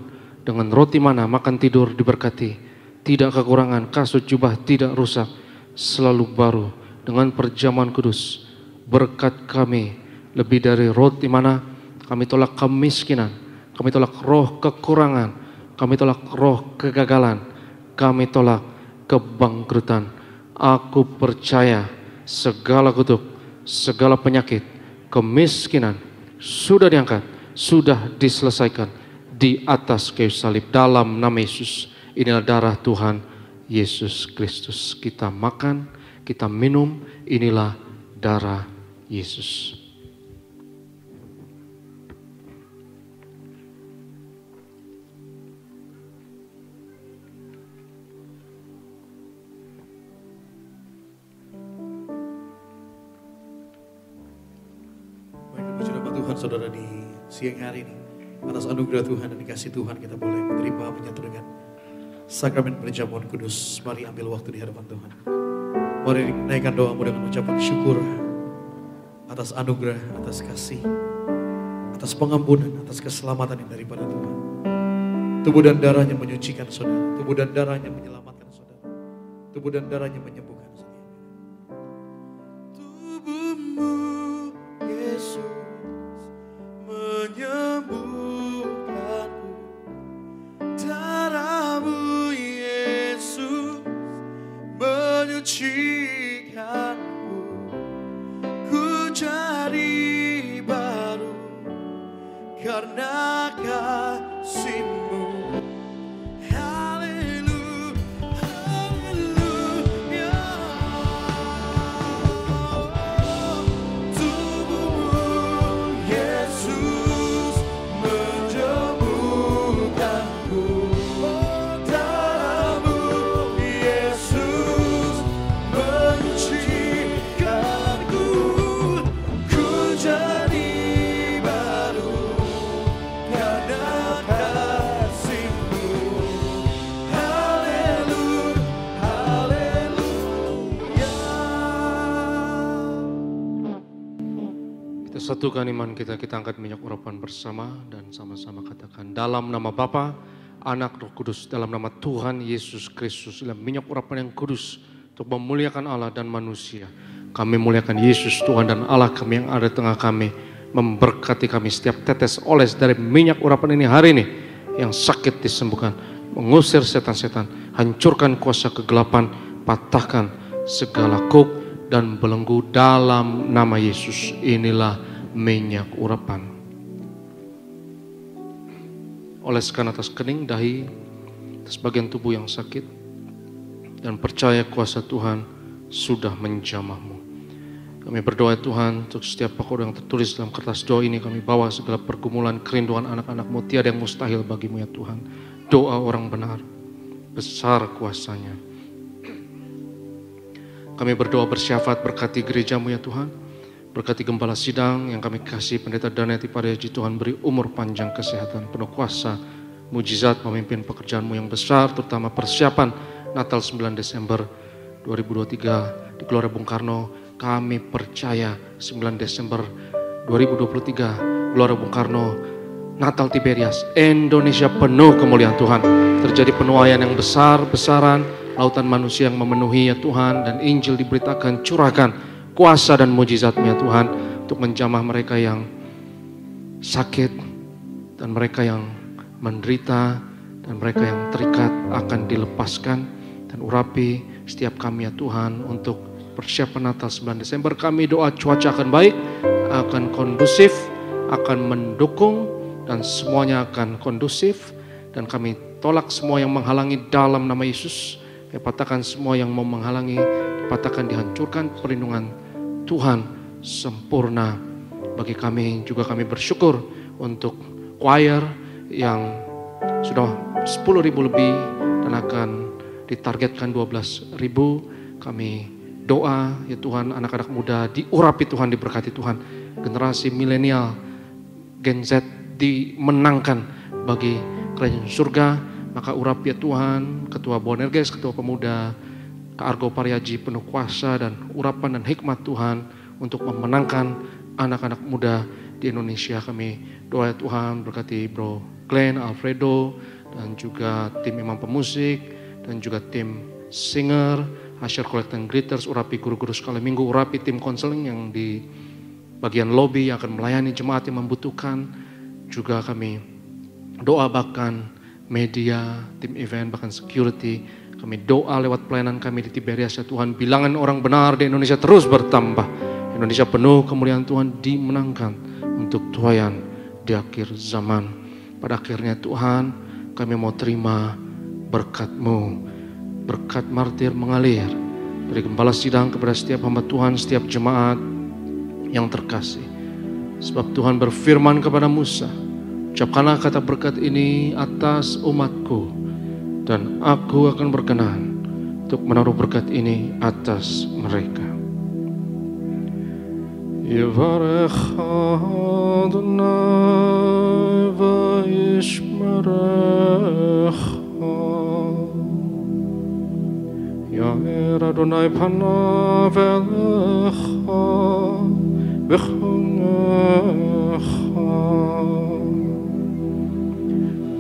dengan roti mana makan tidur diberkati, tidak kekurangan, kasut jubah tidak rusak, selalu baru. Dengan perjamuan kudus berkat kami lebih dari roti mana. Kami tolak kemiskinan, kami tolak roh kekurangan, kami tolak roh kegagalan, kami tolak kebangkrutan. Aku percaya segala kutuk, segala penyakit, kemiskinan sudah diangkat, sudah diselesaikan di atas kayu salib dalam nama Yesus. Inilah darah Tuhan Yesus Kristus. Kita makan, kita minum, inilah darah Yesus. Tuhan saudara di siang hari ini, atas anugerah Tuhan dan dikasih Tuhan kita boleh menerima menyatu dengan sakramen perjamuan kudus. Mari ambil waktu di hadapan Tuhan. Mari naikkan doamu dengan ucapan syukur atas anugerah, atas kasih, atas pengampunan, atas keselamatan yang daripada Tuhan. Tubuh dan darahnya menyucikan saudara, tubuh dan darahnya menyelamatkan saudara, tubuh dan darahnya menyembuhkan saudara. Tubuhmu Yesus menyembuhkanku, darahmu Yesus menyucikanku, ku jadi baru karena kasih-Mu. Haleluya, haleluya. Kita satukan iman kita angkat minyak urapan bersama dan sama-sama katakan, dalam nama Bapa, Anak, Roh Kudus, dalam nama Tuhan Yesus Kristus, dalam minyak urapan yang kudus untuk memuliakan Allah dan manusia. Kami muliakan Yesus Tuhan dan Allah kami yang ada di tengah kami, memberkati kami setiap tetes oles dari minyak urapan ini hari ini, yang sakit disembuhkan, mengusir setan-setan, hancurkan kuasa kegelapan, patahkan segala kuk dan belenggu dalam nama Yesus. Inilah minyak urapan. Oleskan atas kening dahi, atas bagian tubuh yang sakit, dan percaya kuasa Tuhan sudah menjamahmu. Kami berdoa Tuhan untuk setiap pokok yang tertulis dalam kertas doa ini, kami bawa segala pergumulan, kerinduan anak-anak-Mu, tiada yang mustahil bagimu ya Tuhan. Doa orang benar, besar kuasanya. Kami berdoa bersyafaat, berkati gerejamu ya Tuhan. Berkati gembala sidang yang kami kasih, Pendeta Daneti Pariaji, Tuhan beri umur panjang, kesehatan, penuh kuasa, mujizat memimpin pekerjaanmu yang besar, terutama persiapan Natal 9 Desember 2023 di Gelora Bung Karno. Kami percaya 9 Desember 2023 Gelora Bung Karno, Natal Tiberias, Indonesia penuh kemuliaan Tuhan. Terjadi penuaian yang besar-besaran, lautan manusia yang memenuhi ya Tuhan, dan Injil diberitakan, curahkan kuasa dan mujizat-Mu ya Tuhan untuk menjamah mereka yang sakit dan mereka yang menderita dan mereka yang terikat akan dilepaskan, dan urapi setiap kami ya Tuhan untuk persiapan Natal 9 Desember. Kami doa cuaca akan baik, akan kondusif, akan mendukung, dan semuanya akan kondusif, dan kami tolak semua yang menghalangi dalam nama Yesus. Patahkan semua yang mau menghalangi, patahkan, dihancurkan. Perlindungan Tuhan sempurna bagi kami. Juga kami bersyukur untuk choir yang sudah 10.000 lebih dan akan ditargetkan 12.000. Kami doa ya Tuhan, anak-anak muda diurapi Tuhan, diberkati Tuhan. Generasi milenial, Gen Z dimenangkan bagi kerajaan surga. Maka urapi ya Tuhan, Ketua Boanerges, Ketua Pemuda, Kak Argo Pariaji, penuh kuasa dan urapan dan hikmat Tuhan untuk memenangkan anak-anak muda di Indonesia. Kami doa ya Tuhan, berkati Bro Glenn, Alfredo, dan juga tim imam pemusik, dan juga tim singer, Usher, Collect and Greeters, urapi guru-guru sekolah minggu, urapi tim konseling yang di bagian lobby yang akan melayani jemaat yang membutuhkan. Juga kami doa bahkan media, tim event, bahkan security. Kami doa lewat pelayanan kami di Tiberias ya Tuhan, bilangan orang benar di Indonesia terus bertambah. Indonesia penuh kemuliaan Tuhan, dimenangkan untuk tuaian di akhir zaman. Pada akhirnya Tuhan, kami mau terima berkat-Mu, berkat martir mengalir dari gembala sidang kepada setiap hamba Tuhan, setiap jemaat yang terkasih. Sebab Tuhan berfirman kepada Musa, ucapkanlah kata berkat ini atas umatku, dan aku akan berkenan untuk menaruh berkat ini atas mereka. Yivarech Adonai vayishmerecha, Yair Adonai panav elecha v'chonecha,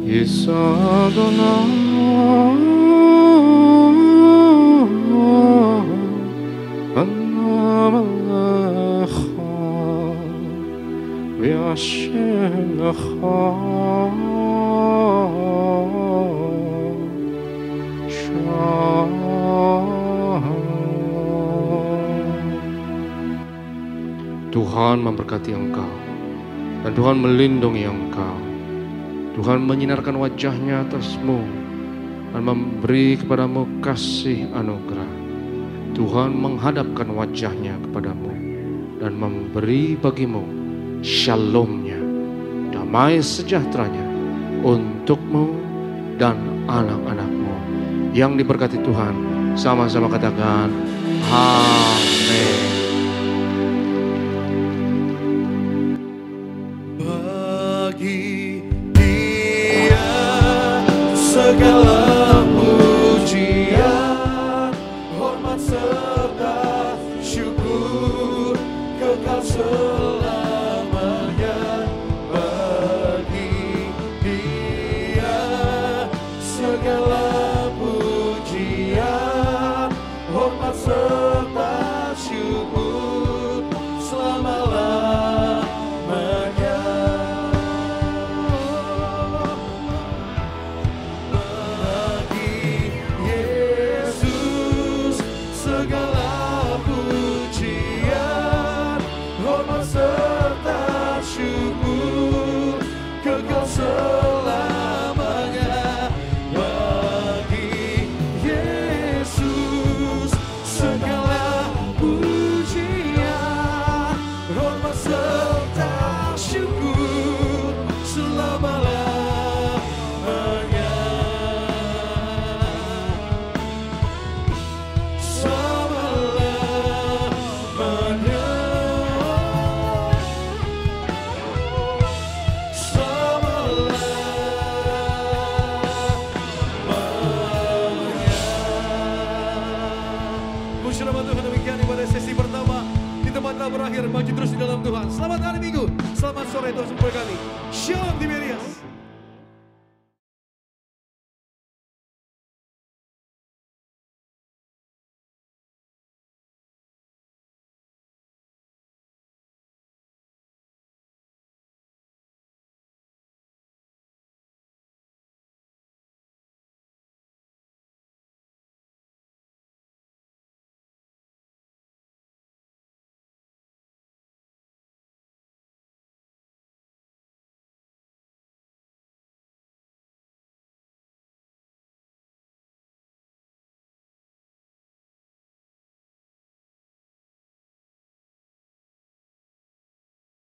Yisa Adonai panav elecha v'yashem lecha Tuhan memberkati engkau, dan Tuhan melindungi engkau. Tuhan menyinarkan wajahnya atasmu dan memberi kepadamu kasih anugerah. Tuhan menghadapkan wajahnya kepadamu dan memberi bagimu shalomnya, damai sejahteranya untukmu dan anak-anakmu. Yang diberkati Tuhan, sama-sama katakan amin. Segala pujian, hormat serta syukur kekal selalu. pernah berakhir, maju terus di dalam Tuhan. Selamat hari Minggu, selamat sore Tuhan semua kali. Shalom Tiberias.